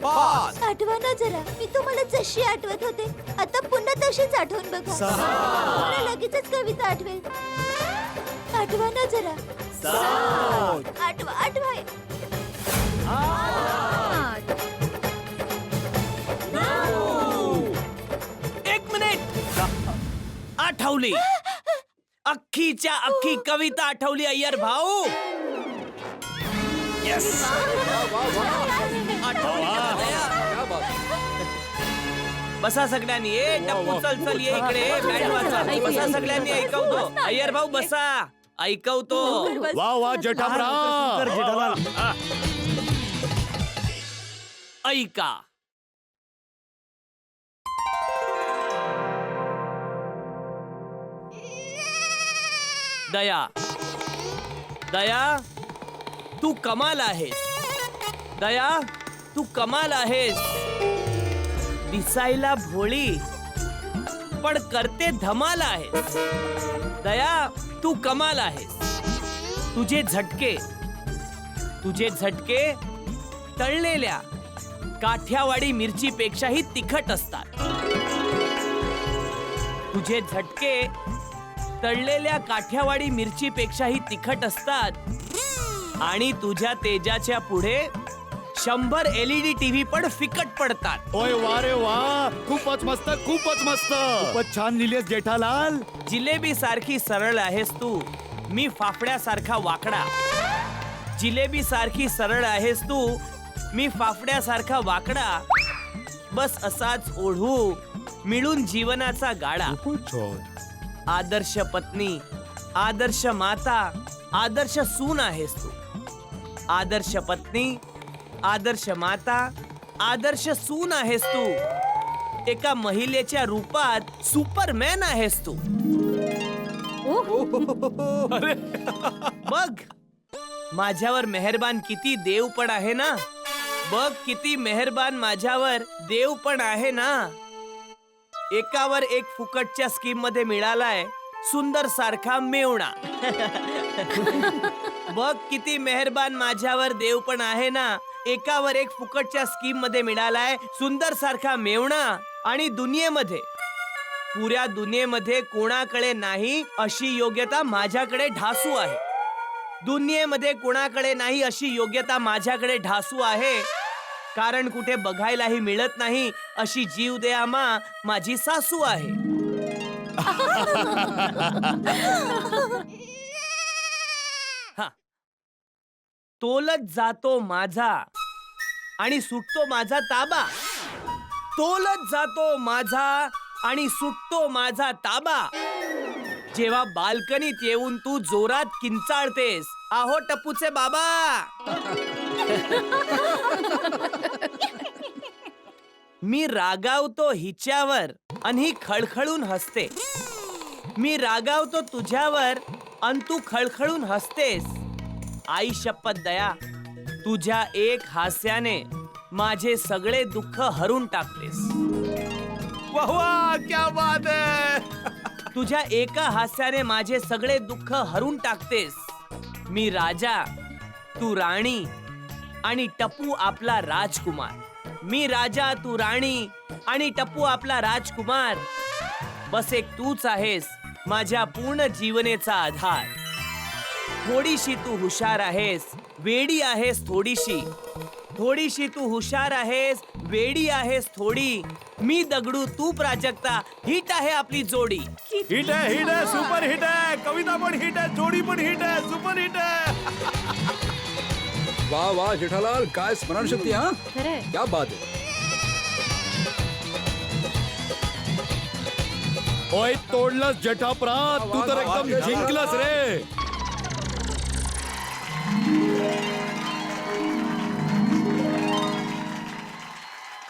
5 आठवा ना जरा, मी तुम्हाला जशी आठवत होते आता पुन्हा तशीच आठवून बघा. तुम्हाला लगेचच कविता आठवेल. आठवा ना जरा. 8 आठवा. 1 मिनिट. आठवली, अख्खीच्या अख्खी कविता आठवली अय्यर भाऊ. येस, आठवली का दया? बसा सगळ्यांनी. ए टप्पू चल चल ये इकडे, बँड वाचा. बसा सगळ्यांनी, ऐकवतो. अय्यर भाऊ बसा, ऐकवतो. वा वा जेठापरा. ऐका. दया, दया तू कमाल आहेस. दया तू कमाल आहेस. दिसायला भोळी पण करते धमाल आहेस. दया तू कमाल आहेस. तुझे झटके तळलेल्या काठ्यावाडी मिरचीपेक्षाही तिखट असतात. तुझे झटके तळलेल्या काठ्यावाडी मिरचीपेक्षाही तिखट असतात आणि तुझ्या तेजाच्या पुढे 100 LED टीव्ही पण फिकट पडतात. ओय वा रे वा, खूपच मस्त, खूपच मस्त, खूपच छान लिहिलेस जेठालाल. जिलेबी सारखी सरळ आहेस तू, मी फाफड्यासारखा वाकडा. जिलेबी सारखी सरळ आहेस तू, मी फाफड्यासारखा वाकडा. बस असाच ओढू मिळून जीवनाचा गाडा. आदर्श पत्नी, आदर्श माता, आदर्श सून आहेस तू. आदर्श पत्नी, आदर्श माता, आदर्श सून आहेस तू. एका महिलेच्या रूपात सुपरमॅन आहेस तू. बघ माझ्यावर मेहरबान किती देव पण आहे ना. बघ किती मेहरबान माझ्यावर देव पण आहे ना. एकावर एक फुकटच्या स्कीम मध्ये मिळालाय सुंदर सारखा मेवणा. बघ किती मेहरबान माझ्यावर देव पण आहे ना. एकावर एक फुकटच्या स्कीम मध्ये मिळालाय सुंदर सारखा मेवणा. आणि दुनियेमध्ये, पुऱ्या दुनियेमध्ये कोणाकडे नाही अशी योग्यता माझ्याकडे ढासू आहे. दुनियेमध्ये कोणाकडे नाही अशी योग्यता माझ्याकडे ढासू आहे. कारण कुठे बघायलाही मिळत नाही अशी जीवदयामा माझी सासू आहे. हा. तोलत जातो माझा आणि सुटतो माझा ताबा. तोलत जातो माझा आणि सुटतो माझा ताबा. जेव्हा बाल्कनीत येऊन तू जोरात किंचाळतेस, आहो टप्पूचे बाबा. मी रागावतो हिच्यावर आणि ही खळखळून हसते. मी रागावतो तुझ्यावर आणि तू खळखळून हसतेस. आई शपथ दया, तुझ्या एक हास्याने माझे सगळे दुःख हरून टाकतेस. वाह वाह, क्या बात है. तुझ्या एका हास्याने माझे सगळे दुःख हरून टाकतेस. मी राजा, तू राणी आणि टप्पू आपला राजकुमार. मी राजा, तू राणी आणि टप्पू आपला राजकुमार. बस एक तूच आहेस माझ्या पूर्ण जीवनेचा आधार. थोडीशी तू हुशार आहेस, वेडी आहेस थोडीशी. थोडीशी तू हुशार आहेस, वेडी आहेस थोडी. मी दगडू, तू प्राजक्ता, हिट आहे आपली जोडी. हिट आहे, सुपर हिट आहे. कविता पण हिट आहे, जोडी पण हिट आहे, सुपर हिट आहे. वा वा जेठालाल, काय स्मरणशक्ती. हा, खरंय. क्या बात आहे. ओय तोडलंस जटाप्रात, तू तर एकदम जिंकलंस रे.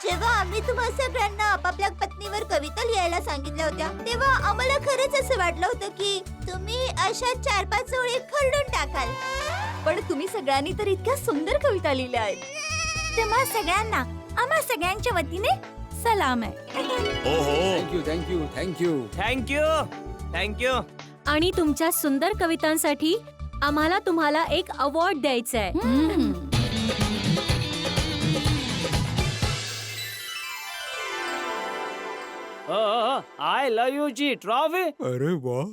जेव्हा आम्ही तुम्हा सगळ्यांना आपापल्या पत्नीवर कविता लिहायला सांगितल्या होत्या, तेव्हा आम्हाला खरंच असं वाटलं होतं की तुम्ही अशा 4-5 ओळी खरडून टाकाल. पण तुम्ही सगळ्यांनी तर इतक्या सुंदर कविता लिहिल्या आहेत. तेव्हा सगळ्यांना आम्हा सगळ्यांच्या वतीने सलाम आहे. Thank you thank you thank you. Thank you thank you. आणि तुमच्या सुंदर कवितांसाठी आम्हाला तुम्हाला एक अवॉर्ड द्यायचा आहे. आय लव्ह यू ची ट्रॉफी. अरे वा.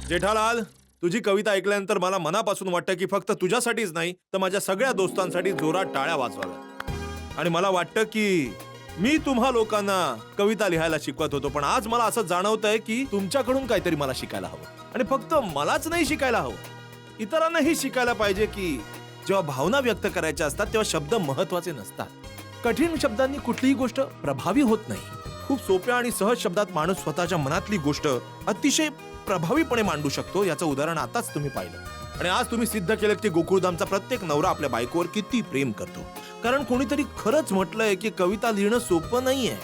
जेठालाल, तुझी कविता ऐकल्यानंतर मला मनापासून वाटतं की फक्त तुझ्यासाठीच नाही तर माझ्या सगळ्या दोस्तांसाठी जोरात टाळ्या वाजवाव्या. आणि मला वाटतं की मी तुम्हा लोकांना कविता लिहायला शिकवत होतो, पण आज मला असं जाणवतंय की तुमच्याकडून काहीतरी मला शिकायला हवं. आणि फक्त मलाच नाही शिकायला हवं, इतरांनाही शिकायला पाहिजे की जेव्हा भावना व्यक्त करायच्या असतात तेव्हा शब्द महत्वाचे नसतात. कठीण शब्दांनी कुठलीही गोष्ट प्रभावी होत नाही. खूप सोप्या आणि सहज शब्दात माणूस स्वतःच्या मनातली गोष्ट अतिशय प्रभावीपणे मांडू शकतो. याचं उदाहरण आताच तुम्ही पाहिलं. आणि आज तुम्ही सिद्ध केलं की गोकुळधामचा प्रत्येक नवरा आपल्या बायकोवर किती प्रेम करतो. कारण कोणीतरी खरंच म्हटलंय की कविता लिहिणं सोपं नाहीये.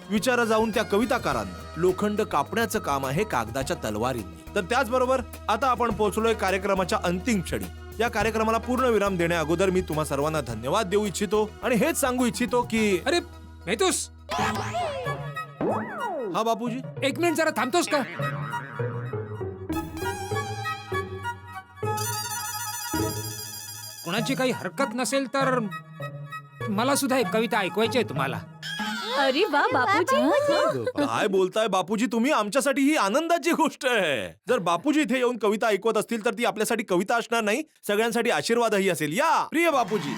विचारा जाऊन त्या कविताकारांना. लोखंड कापण्याचं काम आहे कागदाच्या तलवारींनी. तर त्याचबरोबर आता आपण पोहोचलोय कार्यक्रमाच्या अंतिम क्षणी. या कार्यक्रमाला पूर्ण विराम देण्या अगोदर मी तुम्हा सर्वांना धन्यवाद देऊ इच्छितो आणि हेच सांगू इच्छितो की अरे मेहतूस, हा बापूजी, एक मिनिट जरा थांबतोस का? कोणाची काही हरकत नसेल तर मला सुद्धा एक कविता ऐकवायची आहे तुम्हाला. अरे वा बापूजी. काय बोलताय बापूजी तुम्ही? आमच्यासाठी ही आनंदाची गोष्ट आहे. जर बापूजी इथे येऊन कविता ऐकवत असतील तर ती आपल्यासाठी कविता असणार नाही, सगळ्यांसाठी आशीर्वादही असेल. या प्रिय Bapuji.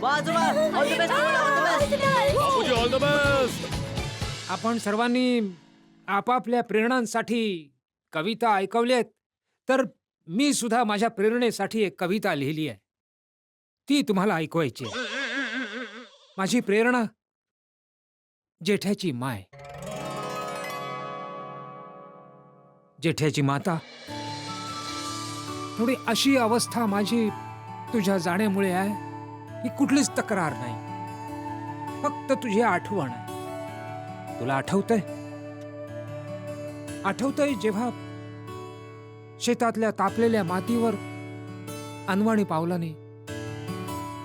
Bapuji all the best. आपण सर्वांनी आपापल्या प्रेरणांसाठी कविता ऐकवल्यात, तर मी सुद्धा माझ्या प्रेरणेसाठी एक कविता लिहिली आहे, ती तुम्हाला ऐकवायची आहे. माझी प्रेरणा जेठ्याची माय, जेठ्याची माता, थोडी अशी अवस्था माझी तुझ्या जाण्यामुळे आहे की कुठलीच तक्रार नाही, फक्त तुझी आठवण आहे. तुला आठवतंय जेव्हा शेतातल्या तापलेल्या मातीवर अनवाणी पावलाने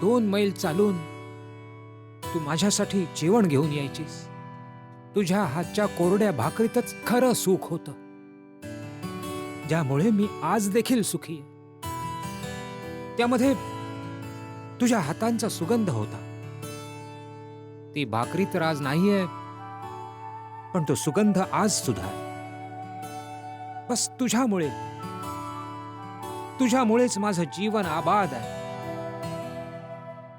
2 मैल चालून तू माझ्यासाठी जेवण घेऊन यायचीस. तुझ्या हातच्या कोरड्या भाकरीतच खरं सुख होतं, ज्यामुळे मी आज देखील सुखी आहे. त्यामध्ये तुझ्या हातांचा सुगंध होता. ती भाकरी तर आज नाहीये, पण तो सुगंध आज सुद्धा आहे. बस तुझ्यामुळेच माझं जीवन आबाद आहे.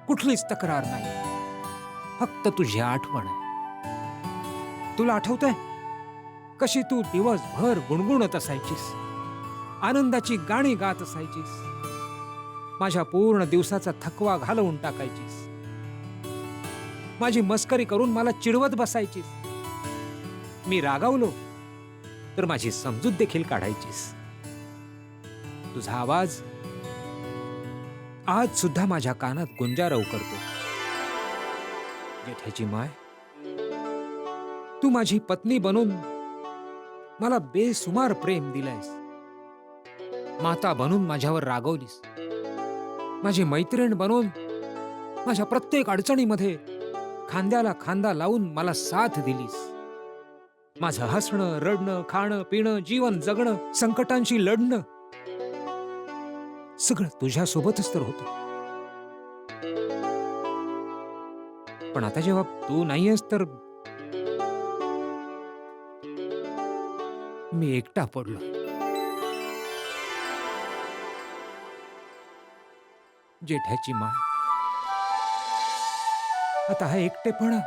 कुठलीच तक्रार नाही, फक्त तुझी आठवण आहे. तुला आठवतंय कशी तू दिवसभर गुणगुणत असायचीस, आनंदाची गाणी गात असायचीस, माझ्या पूर्ण दिवसाचा थकवा घालवून टाकायचीस, माझी मस्करी करून मला चिडवत बसायचीस. मी रागावलो तर माझी समजूत देखील काढायचीस. तुझा आवाज आज सुद्धा माझ्या कानात गुंजारव करतो. जेठ्याची माय, तू माझी पत्नी बनून मला बेसुमार प्रेम दिलंयस. माता बनून माझ्यावर रागवलीस, माझी मैत्रीण बनून माझ्या प्रत्येक अडचणीमध्ये खांद्याला खांदा लावून मला साथ दिलीस. माझं हसणं, रडणं, खाणं, पिणं, जीवन जगणं, संकटांशी लढणं, सगळं तुझ्यासोबतच तर होतं. पण आता जेव्हा तू नाहीयेस तर मी एकटा पडलो. जेठ्याची माय, आता हा एकटेपणा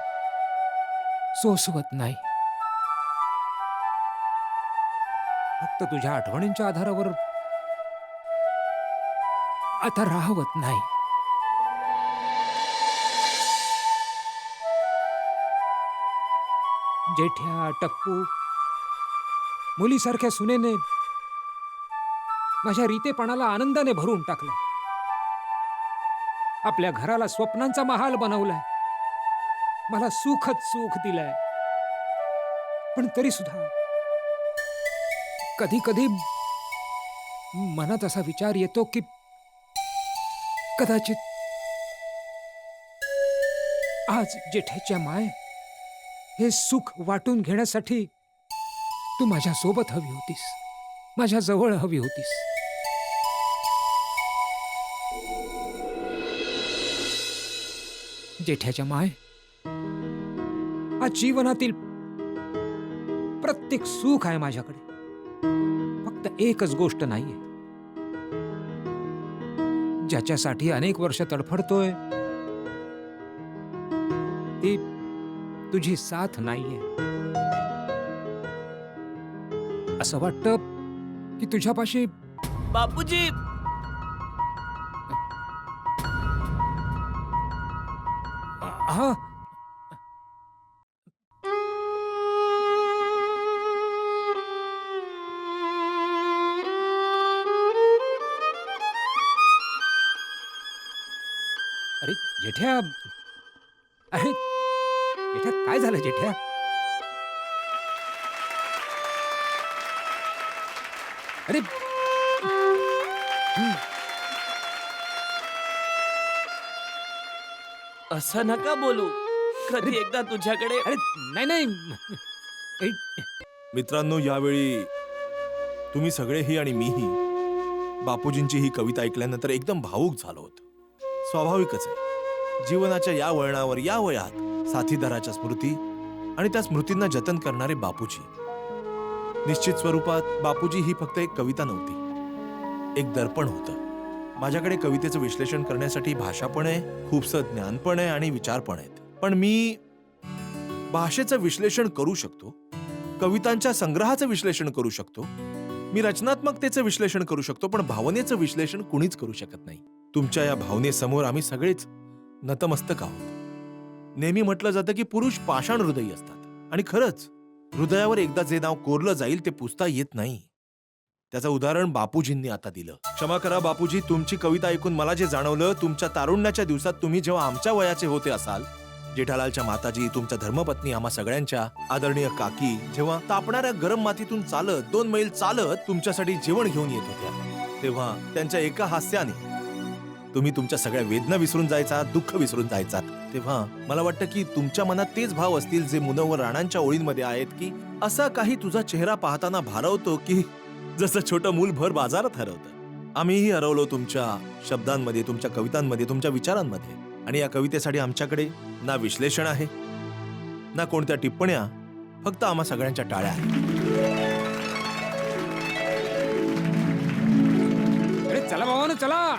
सोसवत नाही. फक्त तुझ्या आठवणींच्या आधारावर आता राहवत नाही. जेठ्या, टप्पू, मुलीसारख्या सुनेने माझ्या रीतेपणाला आनंदाने भरून टाकलं. आपल्या घराला स्वप्नांचा महाल बनवलाय, मला सुखच सुख दिलंय. पण तरी सुद्धा कधी कधी मनात असा विचार येतो की कदाचित आज जेठ्याच्या माय हे सुख वाटून घेण्यासाठी तू माझ्या सोबत हवी होतीस, माझ्या जवळ हवी होतीस. जेठ्याच्या माय, आज जीवनातील प्रत्येक सुख आहे माझ्याकडे, फक्त एकच गोष्ट नाहीये ज्याच्यासाठी अनेक वर्ष तडफडतोय. ती तुझी साथ नाहीये. असं वाटतं की तुझ्यापाशी बापूजी, हा अरे जेठ्या, अरे जेठ्या, काय झालं जेठ्या? अरे असं नका बोलू. कधी एकदा तुझ्याकडे अरे नाही नाही ए, मित्रांनो, यावेळी तुम्ही सगळेही आणि मीही बापूजींची ही कविता ऐकल्यानंतर एकदम भावूक झालो होतो. स्वाभाविकच आहे, जीवनाच्या या वळणावर या वयात साथीदाराच्या स्मृती आणि त्या स्मृतींना जतन करणारे बापूजी. निश्चित स्वरूपात बापूजी ही फक्त एक कविता नव्हती, एक दर्पण होतं. माझ्याकडे कवितेचं विश्लेषण करण्यासाठी भाषा पण आहे, खूपसं ज्ञान पण आहे आणि विचार पण आहेत. पण मी भाषेचं विश्लेषण करू शकतो, कवितांच्या संग्रहाचं विश्लेषण करू शकतो, मी रचनात्मकतेचं विश्लेषण करू शकतो, पण भावनेचं विश्लेषण कुणीच करू शकत नाही. तुमच्या या भावनेसमोर आम्ही सगळेच नतमस्तक आहोत. नेहमी म्हटलं जातं की पुरुष पाषाण हृदयी असतात आणि खरंच हृदयावर एकदा जे नाव कोरलं जाईल ते पुसता येत नाही. त्याचं उदाहरण बापूजींनी आता दिलं. क्षमा करा बापूजी, तुमची कविता ऐकून मला जे जाणवलं, तुमच्या तारुण्याच्या दिवसात तुम्ही जेव्हा आमच्या वयाचे होते असाल, जेठालालच्या माताजी, तुमच्या धर्मपत्नी, आम्हा सगळ्यांच्या आदरणीय काकी जेव्हा तापणाऱ्या गरम मातीतून चालत 2 मैल चालत तुमच्यासाठी जेवण घेऊन येत होत्या, तेव्हा त्यांच्या एका हास्याने तुम्ही तुमच्या सगळ्या वेदना विसरून जायचा, दुःख विसरून जायचा. तेव्हा मला वाटतं की तुमच्या मनात तेच भाव असतील जे मुनव्वर राणांच्या ओळींमध्ये आहेत की असा काही तुझा चेहरा पाहताना भारावतो की जसं छोटं मूल भर बाजारात हरवतं. आम्हीही हरवलो तुमच्या शब्दांमध्ये, तुमच्या कवितांमध्ये, तुमच्या विचारांमध्ये. आणि या कवितेसाठी आमच्याकडे ना विश्लेषण आहे, ना कोणत्या टिप्पण्या, फक्त आम्हा सगळ्यांच्या टाळ्या आहेत. अरे चला भावानो चला,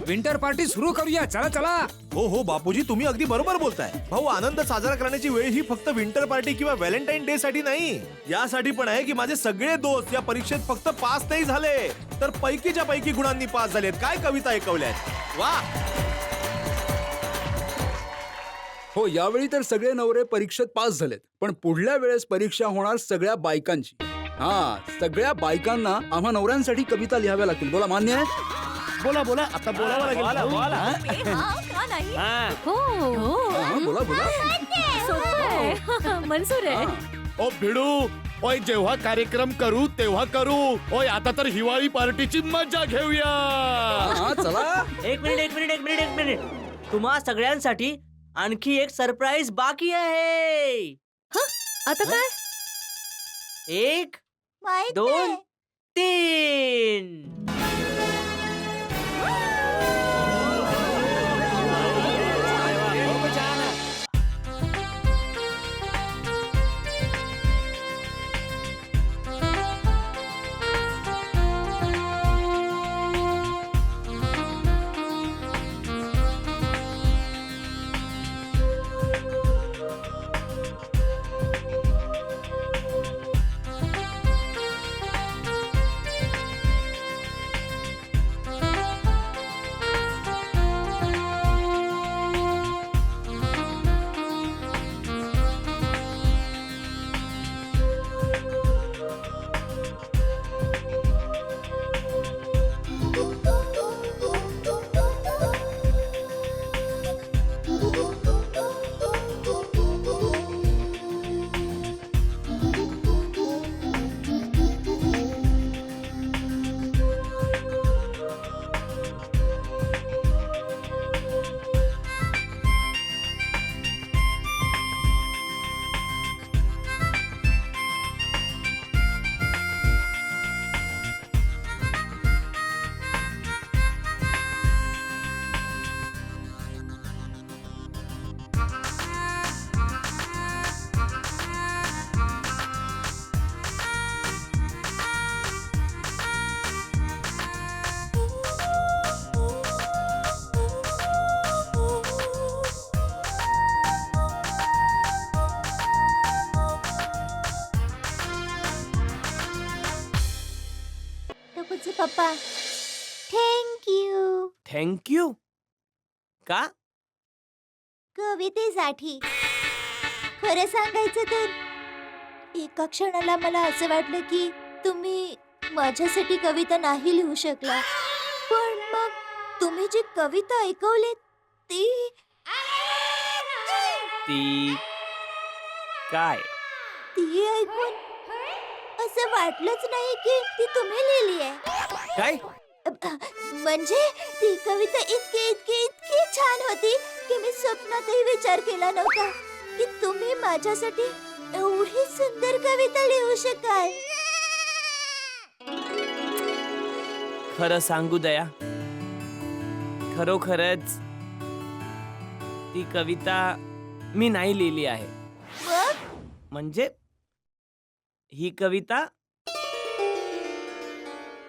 विंटर पार्टी सुरू करूया. चला चला. हो हो बापूजी, तुम्ही अगदी बरोबर बोलताय. भाऊ, आनंद साजरा करण्याची वेळ ही फक्त विंटर पार्टी किंवा व्हॅलेंटाईन डे साठी नाही, यासाठी पण आहे की माझे सगळे दोस्त या परीक्षेत फक्त पास नाही झाले तर पैकीच्या पैकी गुणांनी पास झालेत. काय कविता ऐकवल्यात, वा. हो, यावेळी तर सगळे नवरे परीक्षेत पास झालेत, पण पुढल्या वेळेस परीक्षा होणार सगळ्या बायकांची. हा, सगळ्या बायकांना आम्हा नवऱ्यांसाठी कविता लिहाव्या लागतील. बोला, मान्य आहे? बोला बोला, आता बोलावं लागेल. बोला, बोला. का नाही? हा. हो हा, बोला बोला. सोपं आहे. मंजूर आहे. ओ भिडू, ओय जेव्हा कार्यक्रम करू तेव्हा करू. ओय आता तर हिवाळी पार्टीची मजा घेऊया. हा, चला. एक मिनिट. तुम्हा सगळ्यांसाठी आणखी एक सरप्राईज बाकी आहे. आता काय? 1 माहित 2 नाही. 3. टोकूचे पप्पा, थँक्यू थँक्यू. का? कवितेसाठी. खरं सांगायचं तर एका क्षणाला मला असं वाटलं की तुम्ही माझ्यासाठी कविता नाही लिहू शकला, पण मग तुम्ही जी कविता ऐकवली ती ती काय? ती ऐकून असं वाटलंच नाही की ती तुम्ही लिहिली आहे. काय? म्हणजे ती कविता इतकी इतकी इतकी छान होती की मी स्वप्नातही विचार केला नव्हता की तुम्ही माझ्यासाठी एवढी सुंदर कविता लिहू शकाल. खरं सांगू दया, खरोखरच ती कविता मी नाही लिहिली आहे. मग म्हणजे ही कविता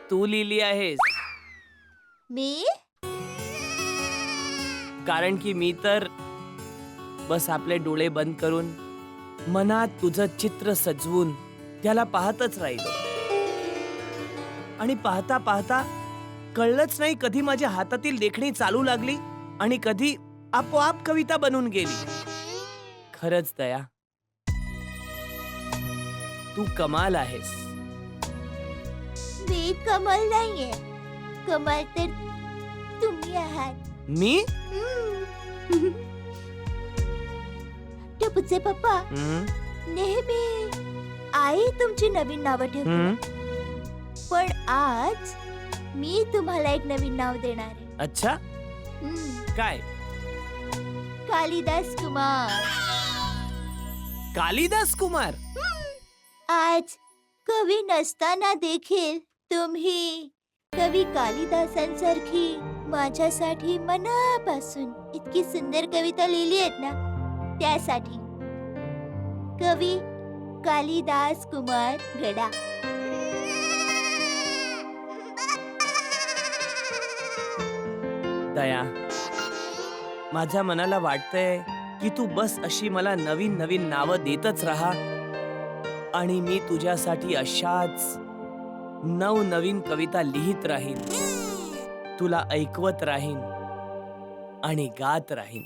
तू लिहिली आहेस. मी कारण की मी तर बस आपले डोळे बंद करून मनात तुझं चित्र सजवून त्याला पाहतच राहिलो आणि पाहता पाहता कळलंच नाही कधी माझ्या हातातील लेखणी चालू लागली आणि कधी आपोआप कविता बनून गेली. खरंच दया, तू कमाल आहेस. मी कमल नाहीये, कमाल तर तुम्ही आहात. मी टपूचे पप्पा, नेहमी आई तुमची नवीन नावं ठेवते, पण आज मी तुम्हाला एक नवीन नाव देणार आहे. अच्छा, काय? कालिदास कुमार. कालिदास कुमार? आज कवी नसताना देखील तुम्ही कवी कालिदासांसारखी माझ्यासाठी मनापासून इतकी सुंदर कविता लिहिली आहेत ना, त्यासाठी कवी कालिदास कुमार गडा. दया, माझ्या मनाला वाटतंय की तू बस अशी मला नवीन नवीन नावं देतच राहा आणि मी तुझ्यासाठी अशाच नवनवीन कविता लिहित राहीन, तुला ऐकवत राहीन आणि गात राहीन.